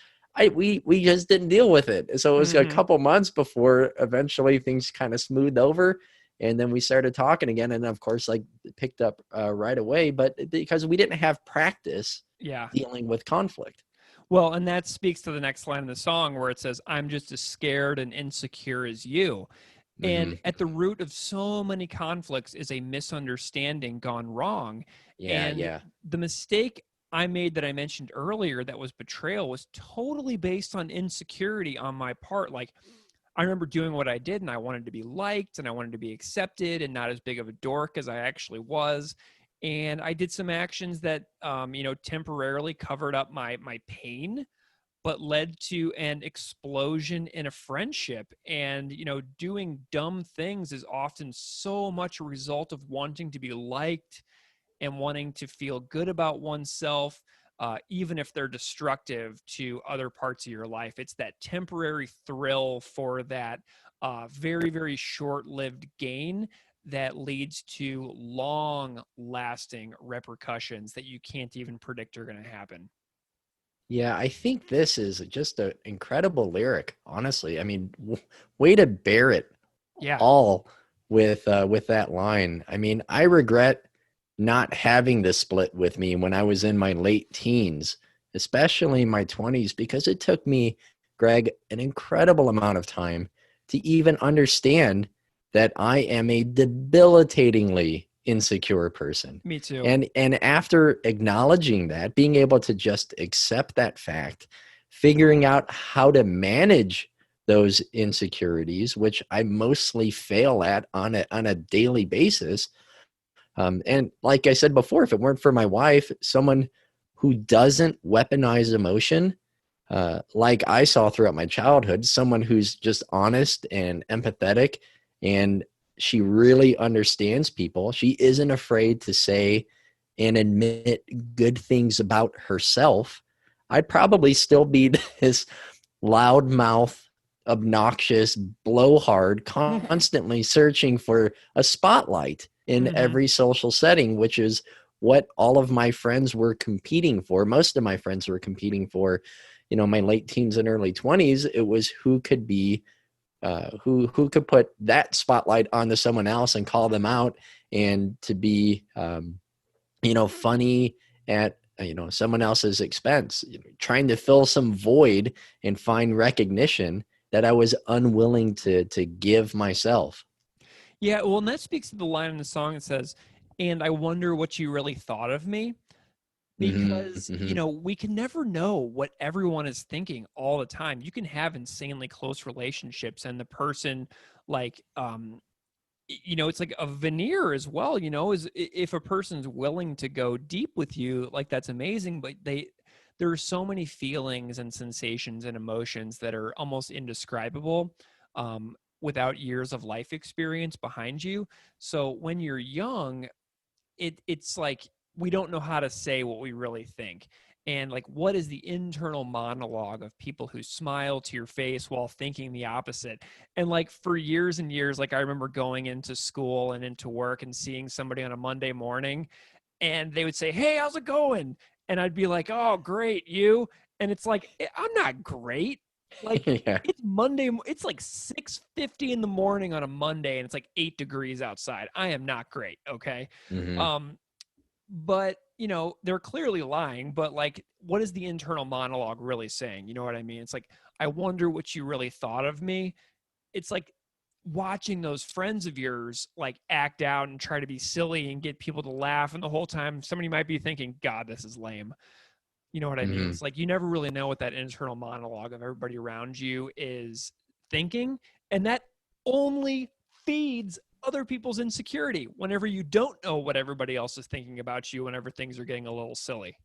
We just didn't deal with it. So it was a couple months before eventually things kind of smoothed over. And then we started talking again. And of course, like picked up right away, but because we didn't have practice dealing with conflict. Well, and that speaks to the next line in the song where it says, I'm just as scared and insecure as you. And at the root of so many conflicts is a misunderstanding gone wrong. Yeah. The mistake I made that I mentioned earlier that was betrayal was totally based on insecurity on my part. Like, I remember doing what I did and I wanted to be liked and I wanted to be accepted and not as big of a dork as I actually was. And I did some actions that, temporarily covered up my pain, but led to an explosion in a friendship. And, doing dumb things is often so much a result of wanting to be liked and wanting to feel good about oneself, even if they're destructive to other parts of your life. It's that temporary thrill for that very, very short-lived gain that leads to long-lasting repercussions that you can't even predict are going to happen. Yeah, I think this is just an incredible lyric, honestly. I mean, way to bear it all with that line. I mean, I regret not having this split with me when I was in my late teens, especially my 20s, because it took me, Greg, an incredible amount of time to even understand that I am a debilitatingly insecure person. Me too. And after acknowledging that, being able to just accept that fact, figuring out how to manage those insecurities, which I mostly fail at on a daily basis. And like I said before, if it weren't for my wife, someone who doesn't weaponize emotion, like I saw throughout my childhood, someone who's just honest and empathetic, and she really understands people. She isn't afraid to say and admit good things about herself. I'd probably still be this loudmouth, obnoxious blowhard, constantly searching for a spotlight in every social setting, which is what all of my friends were competing for. Most of my friends were competing for, my late teens and early 20s. It was who could be, who could put that spotlight onto someone else and call them out, and to be, funny at someone else's expense, trying to fill some void and find recognition that I was unwilling to give myself. Yeah, well, and that speaks to the line in the song that says, "And I wonder what you really thought of me." Because, Mm-hmm. we can never know what everyone is thinking all the time. You can have insanely close relationships, and the person, like, it's like a veneer as well, is if a person's willing to go deep with you, like, that's amazing, but there are so many feelings and sensations and emotions that are almost indescribable, without years of life experience behind you. So when you're young, it's like we don't know how to say what we really think. And like, what is the internal monologue of people who smile to your face while thinking the opposite? And like, for years and years, like, I remember going into school and into work and seeing somebody on a Monday morning, and they would say, "Hey, how's it going?" And I'd be like, "Oh, great, you?" And it's like, I'm not great. Like, Yeah. it's Monday. It's like 6:50 in the morning on a Monday, and it's like 8 degrees outside. I am not great. Okay. Mm-hmm. But they're clearly lying. But like, what is the internal monologue really saying? You know what I mean? It's like, I wonder what you really thought of me. It's like watching those friends of yours like act out and try to be silly and get people to laugh, and the whole time somebody might be thinking, "God, this is lame." You know what I mean? Mm-hmm. It's like, you never really know what that internal monologue of everybody around you is thinking, and that only feeds other people's insecurity whenever you don't know what everybody else is thinking about you, whenever things are getting a little silly.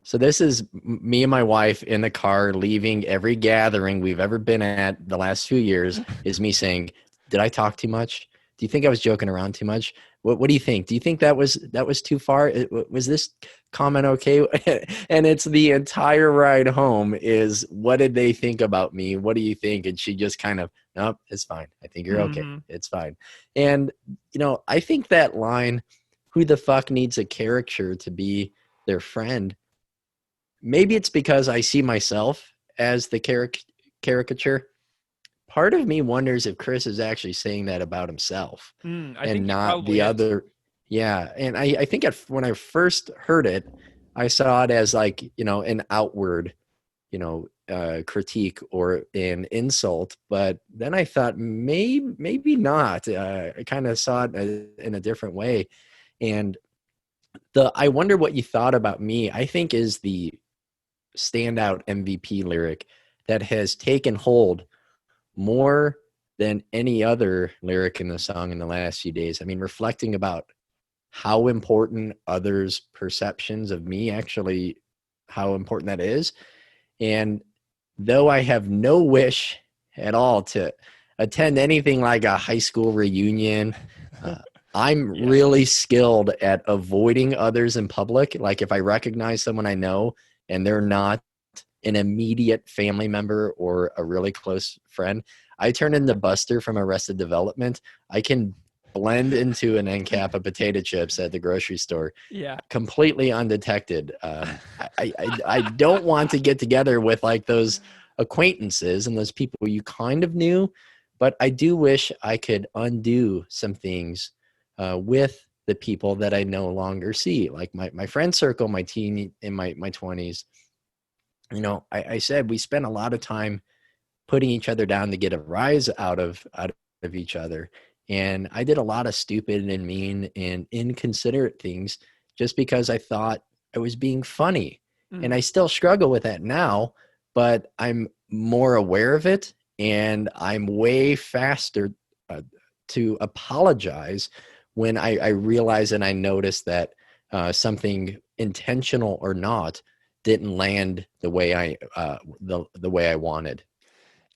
So this is me and my wife in the car leaving every gathering we've ever been at the last few years, is me saying, "Did I talk too much? Do you think I was joking around too much? What do you think? Do you think that was too far? Was this comment okay?" And it's the entire ride home is, "What did they think about me? What do you think?" And she just kind of, "Nope, it's fine. I think you're okay. Mm-hmm. It's fine." And I think that line, "Who the fuck needs a caricature to be their friend?" Maybe it's because I see myself as the caricature. Part of me wonders if Chris is actually saying that about himself I and think he not the probably is. other. Yeah. And I think when I first heard it, I saw it as like, an outward, critique or an insult. But then I thought, maybe not. I kind of saw it in a different way. And I wonder what you thought about me, I think, is the standout MVP lyric that has taken hold more than any other lyric in the song in the last few days. I mean, reflecting about how important others' perceptions of me actually, how important that is. And though I have no wish at all to attend anything like a high school reunion, I'm Yeah. really skilled at avoiding others in public. Like, if I recognize someone I know and they're not an immediate family member or a really close friend, I turn into Buster from Arrested Development. I can blend into an end cap of potato chips at the grocery store Yeah. completely undetected. I don't want to get together with like those acquaintances and those people you kind of knew, but I do wish I could undo some things with the people that I no longer see, like my friend circle, my teen in my 20s. I said we spent a lot of time putting each other down to get a rise out of each other. And I did a lot of stupid and mean and inconsiderate things just because I thought I was being funny. And I still struggle with that now, but I'm more aware of it, and I'm way faster to apologize when I realize and I notice that something, intentional or not, didn't land the way the way I wanted.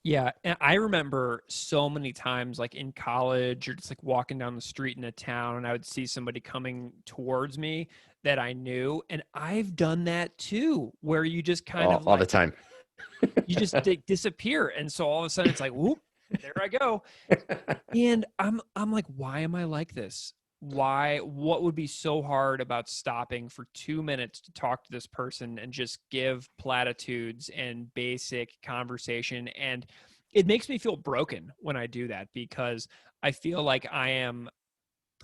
Yeah, and I remember so many times, like in college or just like walking down the street in a town, and I would see somebody coming towards me that I knew, and I've done that too, where you just kind of All the like, time. you just disappear, and so all of a sudden it's like, whoop, there I go. And I'm like, why am I like this? Why? What would be so hard about stopping for 2 minutes to talk to this person and just give platitudes and basic conversation? And it makes me feel broken when I do that, because I feel like I am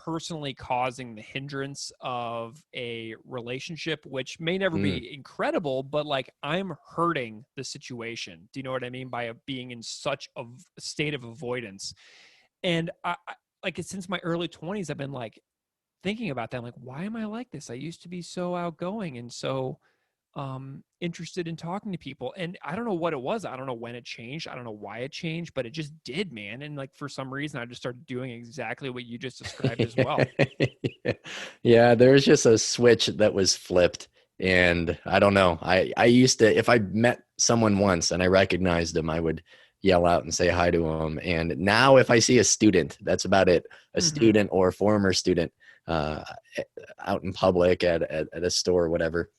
personally causing the hindrance of a relationship, which may never be incredible, but like I'm hurting the situation. Do you know what I mean? By being in such a state of avoidance. And I like since my early 20s, I've been like thinking about that. I'm like, why am I like this? I used to be so outgoing and so interested in talking to people, and I don't know what it was. I don't know when it changed. I don't know why it changed, but it just did, man. And like for some reason I just started doing exactly what you just described as well. Yeah, there was just a switch that was flipped, and I don't know. I used to, if I met someone once and I recognized them, I would yell out and say hi to them. And now if I see a student, that's about it. A student or a former student out in public at a store or whatever.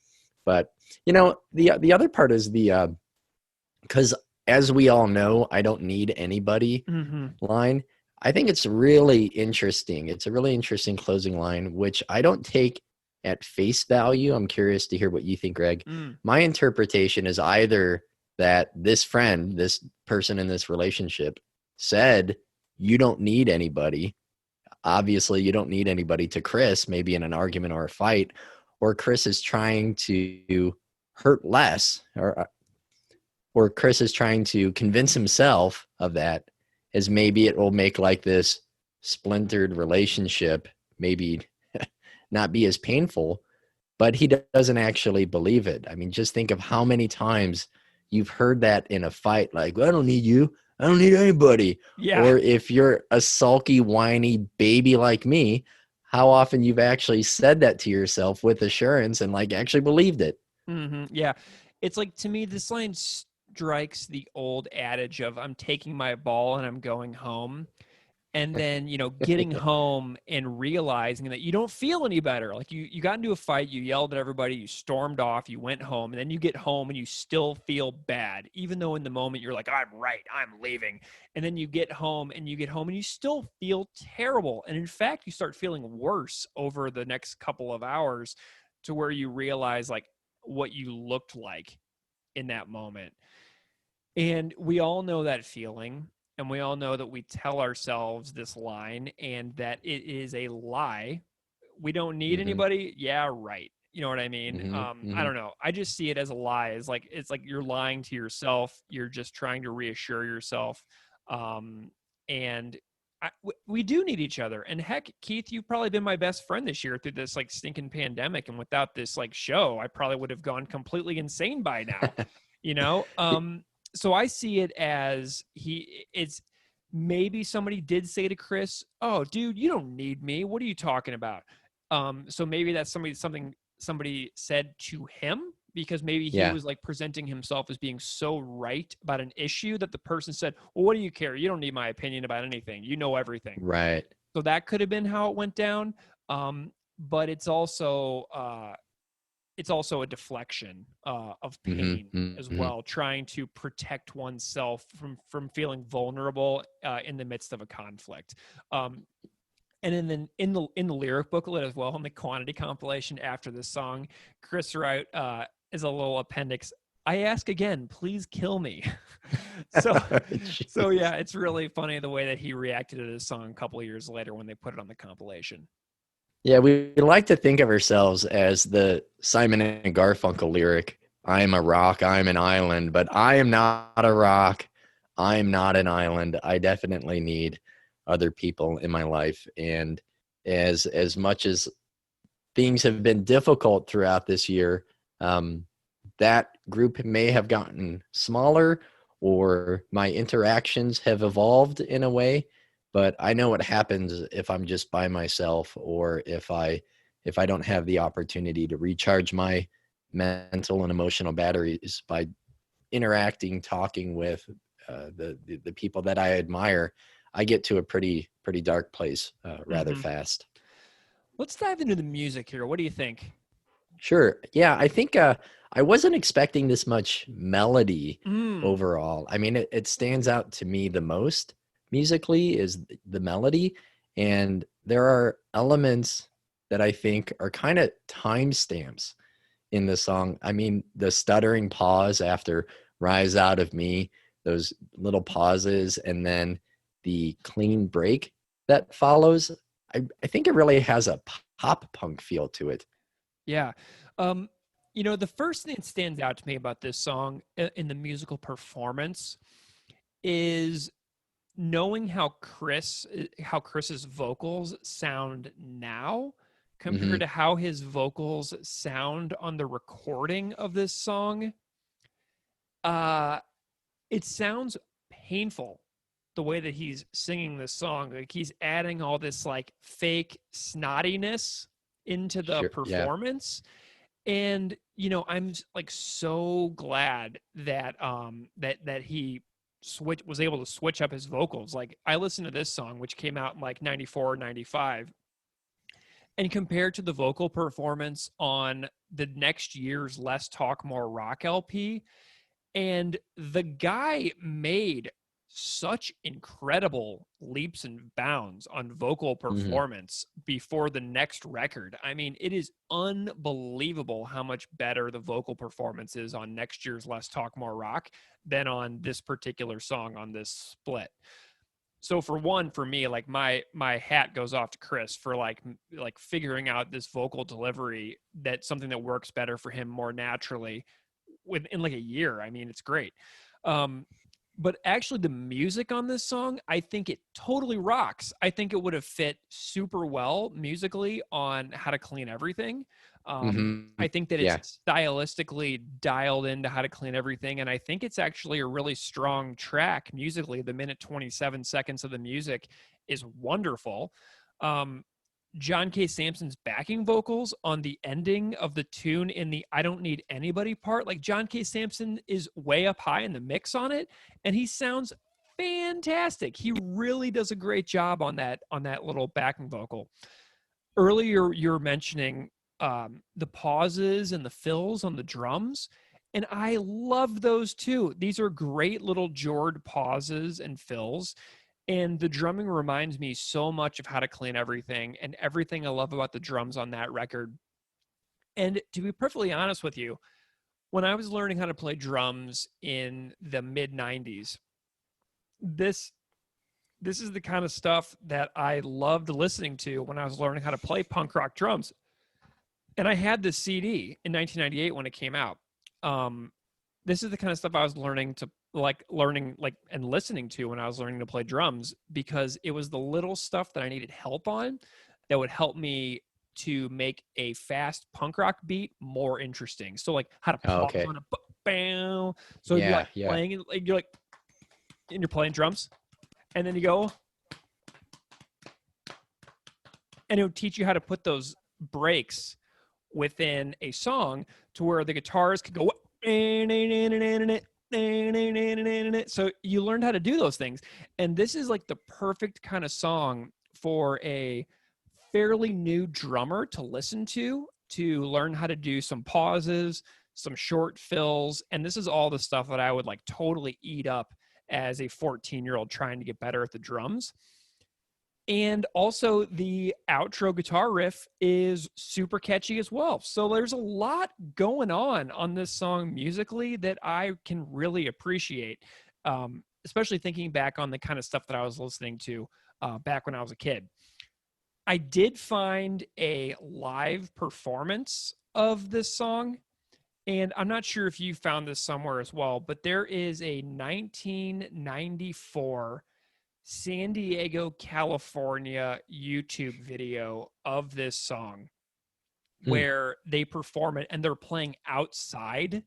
But you know, the other part is the because as we all know, I don't need anybody line. I think it's really interesting. It's a really interesting closing line, which I don't take at face value. I'm curious to hear what you think, Greg. My interpretation is either that this friend, this person in this relationship said, you don't need anybody. Obviously, you don't need anybody to Chris, maybe in an argument or a fight, or Chris is trying to hurt less, or Chris is trying to convince himself of that, as maybe it will make like this splintered relationship maybe not be as painful, but he doesn't actually believe it. I mean, just think of how many times you've heard that in a fight, like, I don't need you. I don't need anybody. Yeah. Or if you're a sulky, whiny baby like me, how often you've actually said that to yourself with assurance and like actually believed it. Yeah. It's like, to me, this line strikes the old adage of I'm taking my ball and I'm going home. And then, you know, getting home and realizing that you don't feel any better. Like you got into a fight, you yelled at everybody, you stormed off, you went home, and then you get home and you still feel bad, even though in the moment you're like, I'm right, I'm leaving. And then you get home and you still feel terrible. And in fact, you start feeling worse over the next couple of hours to where you realize like what you looked like in that moment. And we all know that feeling. And we all know that we tell ourselves this line and that it is a lie. We don't need anybody. Yeah, right. You know what I mean? I don't know. I just see it as a lie. It's like you're lying to yourself. You're just trying to reassure yourself. And we do need each other. And heck, Keith, you've probably been my best friend this year through this like stinking pandemic. And without this like show, I probably would have gone completely insane by now. You know? So I see it as it's maybe somebody did say to Chris, oh, dude, you don't need me. What are you talking about? So maybe that's something somebody said to him, because maybe he was like presenting himself as being so right about an issue that the person said, well, what do you care? You don't need my opinion about anything. You know everything. Right. So that could have been how it went down. But it's also a deflection of pain as well, trying to protect oneself from feeling vulnerable in the midst of a conflict. And then in the lyric booklet as well, on the quantity compilation after this song, Chris wrote as a little appendix, I ask again, please kill me. So yeah, it's really funny the way that he reacted to this song a couple of years later when they put it on the compilation. Yeah, we like to think of ourselves as the Simon and Garfunkel lyric, I'm a rock, I'm an island, but I am not a rock, I'm not an island. I definitely need other people in my life. And as much as things have been difficult throughout this year, that group may have gotten smaller, or my interactions have evolved in a way. But I know what happens if I'm just by myself, or if I don't have the opportunity to recharge my mental and emotional batteries by interacting, talking with the people that I admire. I get to a pretty dark place rather fast. Let's dive into the music here. What do you think? Sure. Yeah, I think I wasn't expecting this much melody overall. I mean, it stands out to me the most musically is the melody, and there are elements that I think are kind of timestamps in the song. I mean, the stuttering pause after Rise Out of Me, those little pauses, and then the clean break that follows. I think it really has a pop punk feel to it. Yeah. The first thing that stands out to me about this song in the musical performance is knowing how Chris's vocals sound now Hmm. compared to how his vocals sound on the recording of this song. It sounds painful the way that he's singing this song. Like he's adding all this like fake snottiness into the Sure. Yeah. performance. And I'm like so glad that that he was able to switch up his vocals. Like I listened to this song, which came out in like 94 or 95, and compared to the vocal performance on the next year's Less Talk More Rock LP, and the guy made such incredible leaps and bounds on vocal Hmm. performance before the next record. I mean, it is unbelievable how much better the vocal performance is on next year's Less Talk More Rock than on this particular song on this split. So for me, like my hat goes off to Chris for like figuring out this vocal delivery, that's something that works better for him more naturally within like a year. I mean, it's great. But actually the music on this song, I think it totally rocks. I think it would have fit super well musically on How to Clean Everything. Hmm. I think that Yeah. it's stylistically dialed into How to Clean Everything. And I think it's actually a really strong track musically. The minute 27 seconds of the music is wonderful. John K. Samson's backing vocals on the ending of the tune in the I Don't Need Anybody part, like John K. Samson is way up high in the mix on it, and he sounds fantastic. He really does a great job on that little backing vocal. Earlier you were mentioning the pauses and the fills on the drums, and I love those too. These are great little Jord pauses and fills. And the drumming reminds me so much of How to Clean Everything and everything I love about the drums on that record. And to be perfectly honest with you, when I was learning how to play drums in the mid 90s, this is the kind of stuff that I loved listening to when I was learning how to play punk rock drums. And I had this CD in 1998 when it came out. This is the kind of stuff I was learning and listening to when I was learning to play drums, because it was the little stuff that I needed help on that would help me to make a fast punk rock beat more interesting. So like how to Oh, pause okay. on a bam. So you're Yeah. like Yeah. playing and like, you're playing drums, and then you go, and it would teach you how to put those breaks within a song to where the guitars could go. So you learned how to do those things. And this is like the perfect kind of song for a fairly new drummer to listen to learn how to do some pauses, some short fills. And this is all the stuff that I would like totally eat up as a 14-year-old trying to get better at the drums. And also the outro guitar riff is super catchy as well. So there's a lot going on this song musically that I can really appreciate, especially thinking back on the kind of stuff that I was listening to back when I was a kid. I did find a live performance of this song, and I'm not sure if you found this somewhere as well, but there is a 1994 San Diego, California YouTube video of this song where they perform it and they're playing outside.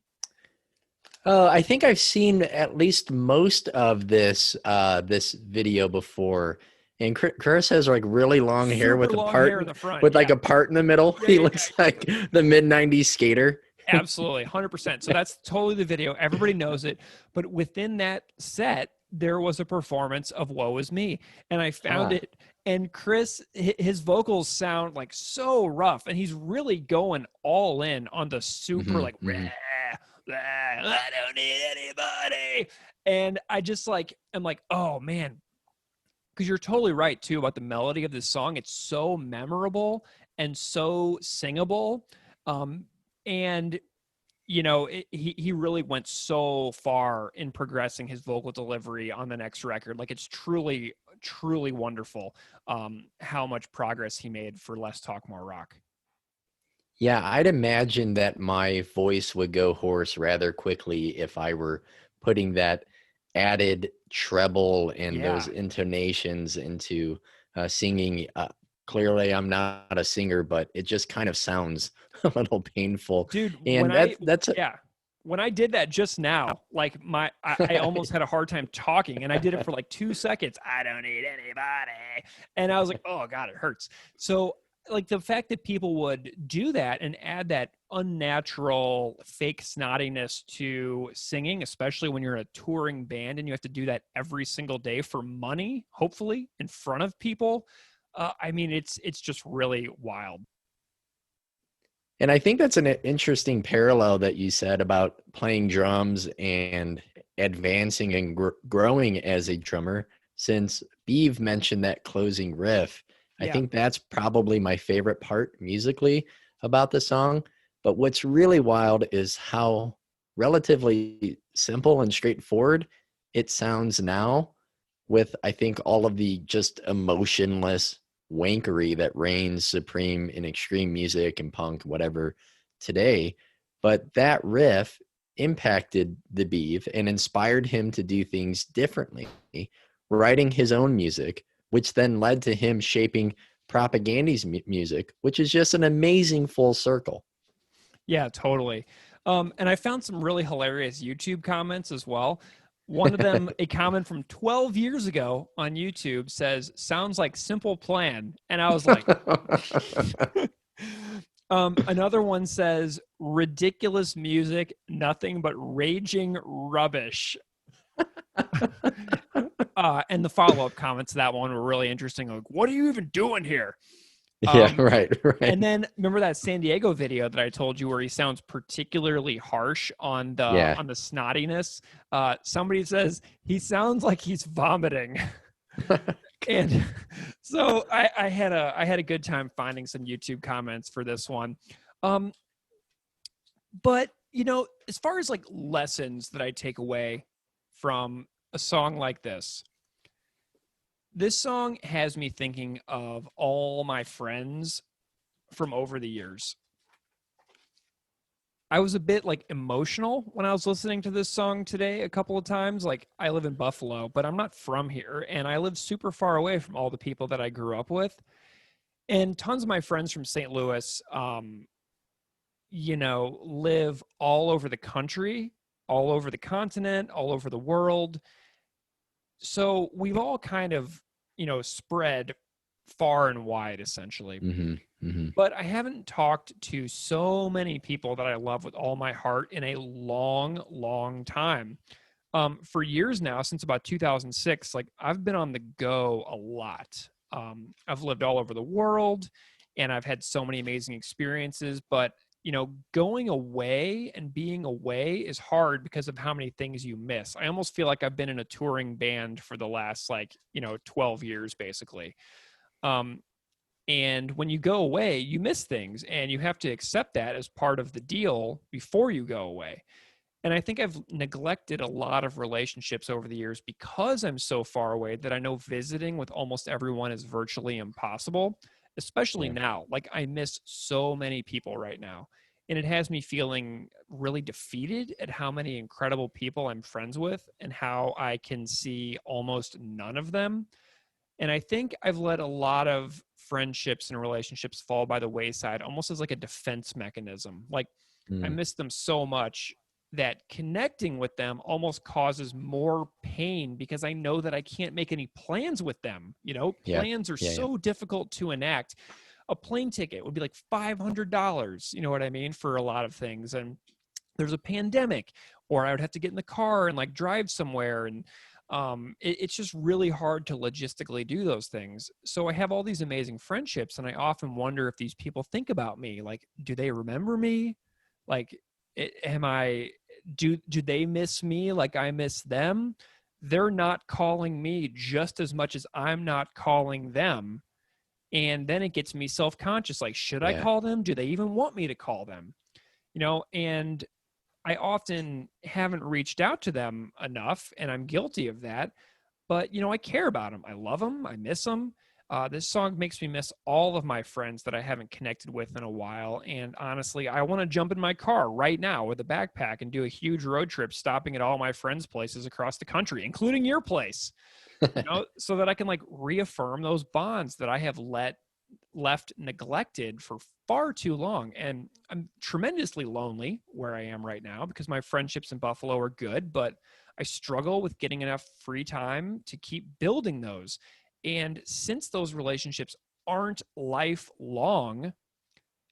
I think I've seen at least most of this this video before. And Chris has like really long hair Super with a long part hair in the front, with like yeah. a part in the middle. Yeah, He yeah, looks like the mid '90s skater. Absolutely, 100%. So that's totally the video. Everybody knows it. But within that set, there was a performance of Woe Is Me. And I found Ah. it. And Chris, his vocals sound like so rough. And he's really going all in on the super like, Mhm. I don't need anybody. And I just like, I'm like, oh man. Because you're totally right too about the melody of this song. It's so memorable and so singable. And he really went so far in progressing his vocal delivery on the next record. Like, it's truly, truly wonderful how much progress he made for Less Talk More Rock. Yeah, I'd imagine that my voice would go hoarse rather quickly if I were putting that added treble and those intonations into singing. Clearly, I'm not a singer, but it just kind of sounds a little painful. Dude, And when I did that just now, like I almost had a hard time talking, and I did it for like 2 seconds. I don't need anybody. And I was like, oh God, it hurts. So like the fact that people would do that and add that unnatural fake snottiness to singing, especially when you're in a touring band and you have to do that every single day for money, hopefully in front of people. I mean, it's just really wild. And I think that's an interesting parallel that you said about playing drums and advancing and growing as a drummer. Since Beeve mentioned that closing riff, I think that's probably my favorite part musically about the song. But what's really wild is how relatively simple and straightforward it sounds now, with, I think, all of the just emotionless wankery that reigns supreme in extreme music and punk, whatever, today. But that riff impacted the Beeve and inspired him to do things differently, writing his own music, which then led to him shaping Propagandy's music, which is just an amazing full circle. Yeah, totally. And I found some really hilarious YouTube comments as well. One of them, a comment from 12 years ago on YouTube, says, "Sounds like Simple Plan." And I was like, another one says, "Ridiculous music, nothing but raging rubbish." And the follow-up comments to that one were really interesting. Like, what are you even doing here? Yeah, right. And then remember that San Diego video that I told you where he sounds particularly harsh on the snottiness? Somebody says he sounds like he's vomiting. And so I had a good time finding some YouTube comments for this one. But as far as like lessons that I take away from a song like this song has me thinking of all my friends from over the years. I was a bit like emotional when I was listening to this song today a couple of times. Like, I live in Buffalo, but I'm not from here, and I live super far away from all the people that I grew up with. And tons of my friends from St. Louis, live all over the country, all over the continent, all over the world. So we've all kind of, spread far and wide, essentially. Mm-hmm, mm-hmm. But I haven't talked to so many people that I love with all my heart in a long, long time. For years now, since about 2006, like, I've been on the go a lot. I've lived all over the world, and I've had so many amazing experiences. But going away and being away is hard because of how many things you miss. I almost feel like I've been in a touring band for the last 12 years, basically. And when you go away, you miss things, and you have to accept that as part of the deal before you go away. And I think I've neglected a lot of relationships over the years because I'm so far away that I know visiting with almost everyone is virtually impossible. Especially now. Like, I miss so many people right now. And it has me feeling really defeated at how many incredible people I'm friends with and how I can see almost none of them. And I think I've let a lot of friendships and relationships fall by the wayside, almost as like a defense mechanism. Like, I miss them so much that connecting with them almost causes more pain because I know that I can't make any plans with them. Plans are so difficult to enact. A plane ticket would be like $500, you know what I mean, for a lot of things. And there's a pandemic, or I would have to get in the car and like drive somewhere. And it's just really hard to logistically do those things. So I have all these amazing friendships, and I often wonder if these people think about me. Like, do they remember me? Like, do they miss me like I miss them? They're not calling me just as much as I'm not calling them. And then it gets me self-conscious. Like, should I call them? Do they even want me to call them? And I often haven't reached out to them enough, and I'm guilty of that. But, I care about them. I love them. I miss them. This song makes me miss all of my friends that I haven't connected with in a while. And honestly, I want to jump in my car right now with a backpack and do a huge road trip, stopping at all my friends' places across the country, including your place, so that I can reaffirm those bonds that I have left neglected for far too long. And I'm tremendously lonely where I am right now because my friendships in Buffalo are good, but I struggle with getting enough free time to keep building those. And since those relationships aren't lifelong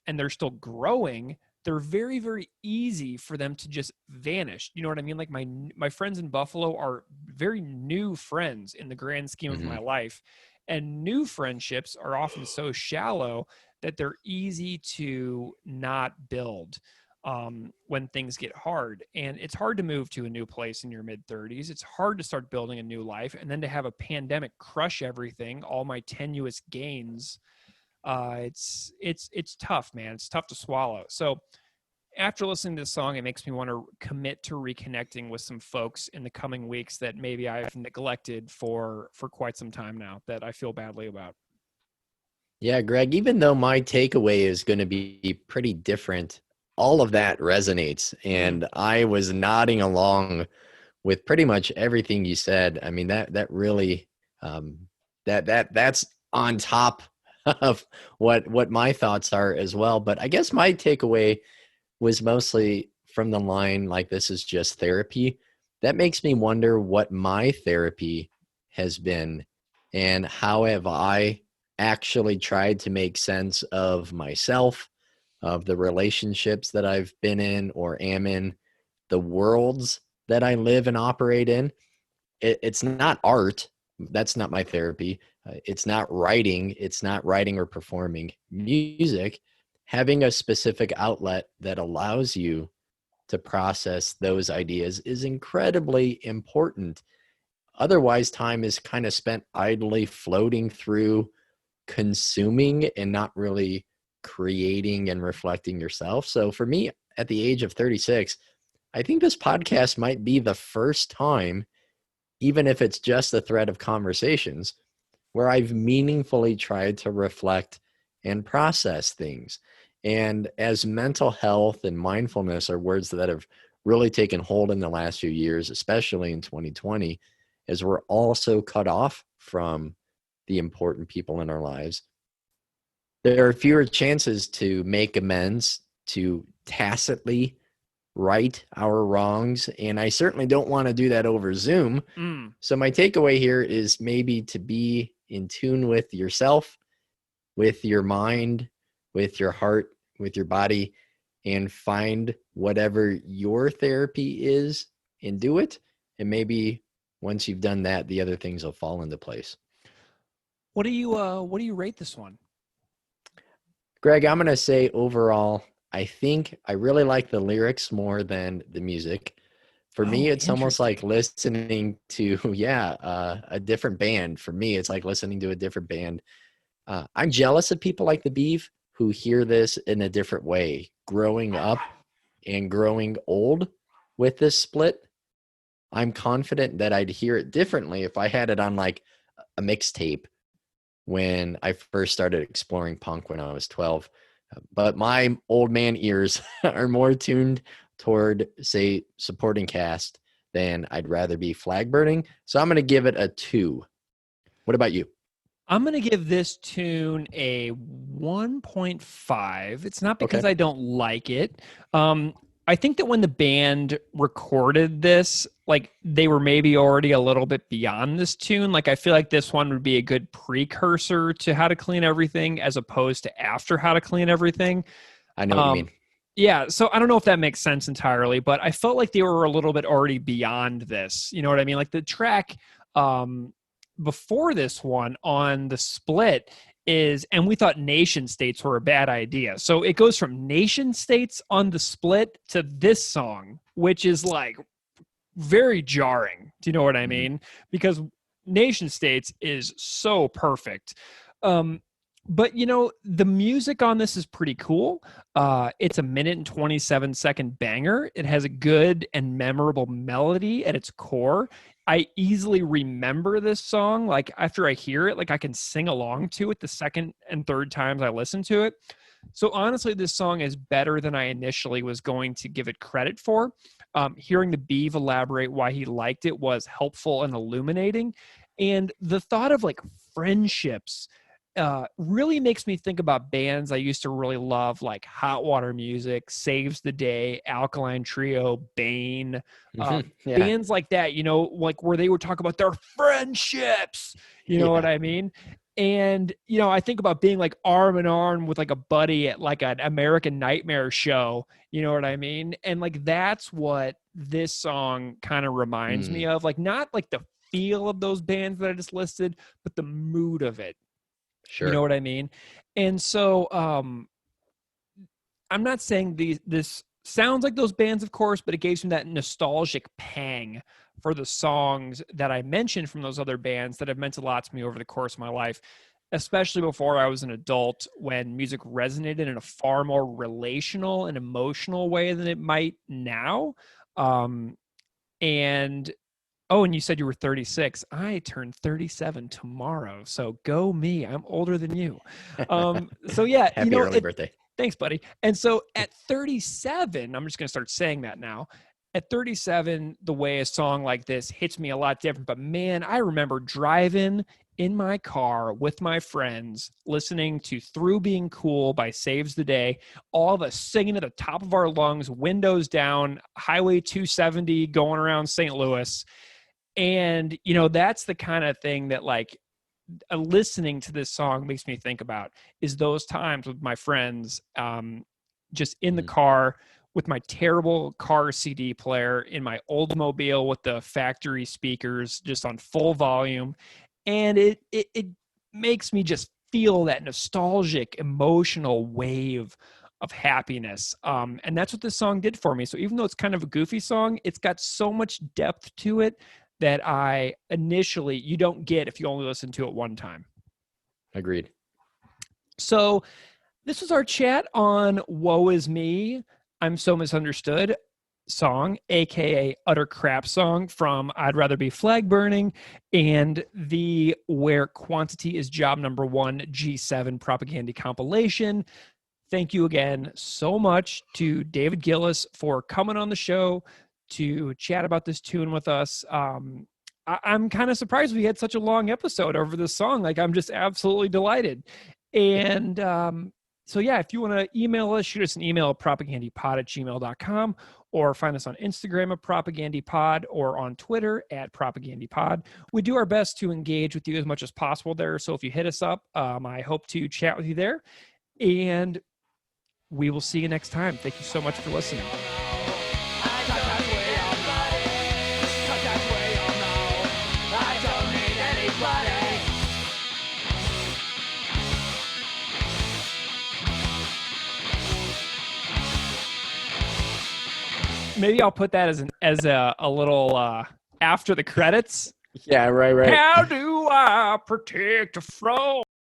and they're still growing, they're very, very easy for them to just vanish. You know what I mean? Like my friends in Buffalo are very new friends in the grand scheme of my life. And new friendships are often so shallow that they're easy to not build when things get hard. And it's hard to move to a new place in your mid-30s. It's hard to start building a new life. And then to have a pandemic crush everything, all my tenuous gains, it's tough, man. It's tough to swallow. So after listening to this song, it makes me want to commit to reconnecting with some folks in the coming weeks that maybe I've neglected for quite some time now that I feel badly about. Yeah, Greg, even though my takeaway is going to be pretty different, all of that resonates. And I was nodding along with pretty much everything you said. I mean, that really, that's on top of what my thoughts are as well. But I guess my takeaway was mostly from the line, like, this is just therapy. That makes me wonder what my therapy has been and how have I actually tried to make sense of myself, of the relationships that I've been in or am in, the worlds that I live and operate in. It's not art. That's not my therapy. It's not writing. It's not writing or performing music. Having a specific outlet that allows you to process those ideas is incredibly important. Otherwise, time is kind of spent idly floating through, consuming and not really creating and reflecting yourself. So for me, at the age of 36, I think this podcast might be the first time, even if it's just a thread of conversations, where I've meaningfully tried to reflect and process things. And as mental health and mindfulness are words that have really taken hold in the last few years, especially in 2020, as we're also cut off from the important people in our lives, there are fewer chances to make amends, to tacitly right our wrongs. And I certainly don't want to do that over Zoom. So my takeaway here is maybe to be in tune with yourself, with your mind, with your heart, with your body, and find whatever your therapy is and do it. And maybe once you've done that, the other things will fall into place. What do you rate this one? Greg, I'm going to say overall, I think I really like the lyrics more than the music. For me, it's almost like listening to, a different band. For me, it's like listening to a different band. I'm jealous of people like the Beef who hear this in a different way, growing up and growing old with this split. I'm confident that I'd hear it differently if I had it on like a mixtape when I first started exploring punk when I was 12. But my old man ears are more tuned toward, say, supporting cast than I'd rather be flag burning. So I'm going to give it a 2. What about you? I'm going to give this tune a 1.5. It's not because I don't like it. I think that when the band recorded this, like they were maybe already a little bit beyond this tune. Like I feel like this one would be a good precursor to How to Clean Everything as opposed to after How to Clean Everything. I know what you mean. Yeah, so I don't know if that makes sense entirely, but I felt like they were a little bit already beyond this. You know what I mean? Like the track before this one on the split is, and we thought nation states were a bad idea. So it goes from nation states on the split to this song, which is like very jarring. Do you know what I mean? Because nation states is so perfect. But the music on this is pretty cool. It's a 1:27 banger. It has a good and memorable melody at its core. I easily remember this song. Like after I hear it, like I can sing along to it the second and third times I listen to it. So honestly, this song is better than I initially was going to give it credit for. Hearing the Beeve elaborate why he liked it was helpful and illuminating. And the thought of like friendships really makes me think about bands I used to really love, like Hot Water Music, Saves the Day, Alkaline Trio, Bane, Yeah. bands like that, like where they would talk about their friendships, you know what I mean? And, I think about being like arm in arm with like a buddy at like an American Nightmare show, you know what I mean? And like that's what this song kind of reminds me of, like not like the feel of those bands that I just listed, but the mood of it. Sure. You know what I mean? And so I'm not saying this sounds like those bands, of course, but it gives me that nostalgic pang for the songs that I mentioned from those other bands that have meant a lot to me over the course of my life, especially before I was an adult, when music resonated in a far more relational and emotional way than it might now. And oh, and you said you were 36. I turned 37 tomorrow. So go me. I'm older than you. So yeah, Happy early birthday. Thanks, buddy. And so at 37, I'm just going to start saying that now. At 37, the way a song like this hits me a lot different. But man, I remember driving in my car with my friends, listening to Through Being Cool by Saves the Day, all of us singing at the top of our lungs, windows down, Highway 270 going around St. Louis. And, that's the kind of thing that like listening to this song makes me think about, is those times with my friends, just in the car with my terrible car CD player in my Oldsmobile with the factory speakers just on full volume. And it makes me just feel that nostalgic, emotional wave of happiness. And that's what this song did for me. So even though it's kind of a goofy song, it's got so much depth to it that you don't get if you only listen to it one time. Agreed. So this was our chat on Woe Is Me, I'm So Misunderstood song, aka Utter Crap song from I'd Rather Be Flag Burning and the Where Quantity is Job Number One G7 propaganda compilation. Thank you again so much to David Gillis for coming on the show to chat about this tune with us. I'm kind of surprised we had such a long episode over this song. Like, I'm just absolutely delighted. And so, yeah, if you want to email us, shoot us an email at propagandipod@gmail.com or find us on Instagram at propagandipod or on Twitter at propagandipod. We do our best to engage with you as much as possible there. So if you hit us up, I hope to chat with you there. And we will see you next time. Thank you so much for listening. Maybe I'll put that as a little after the credits. Yeah, right. How do I protect a from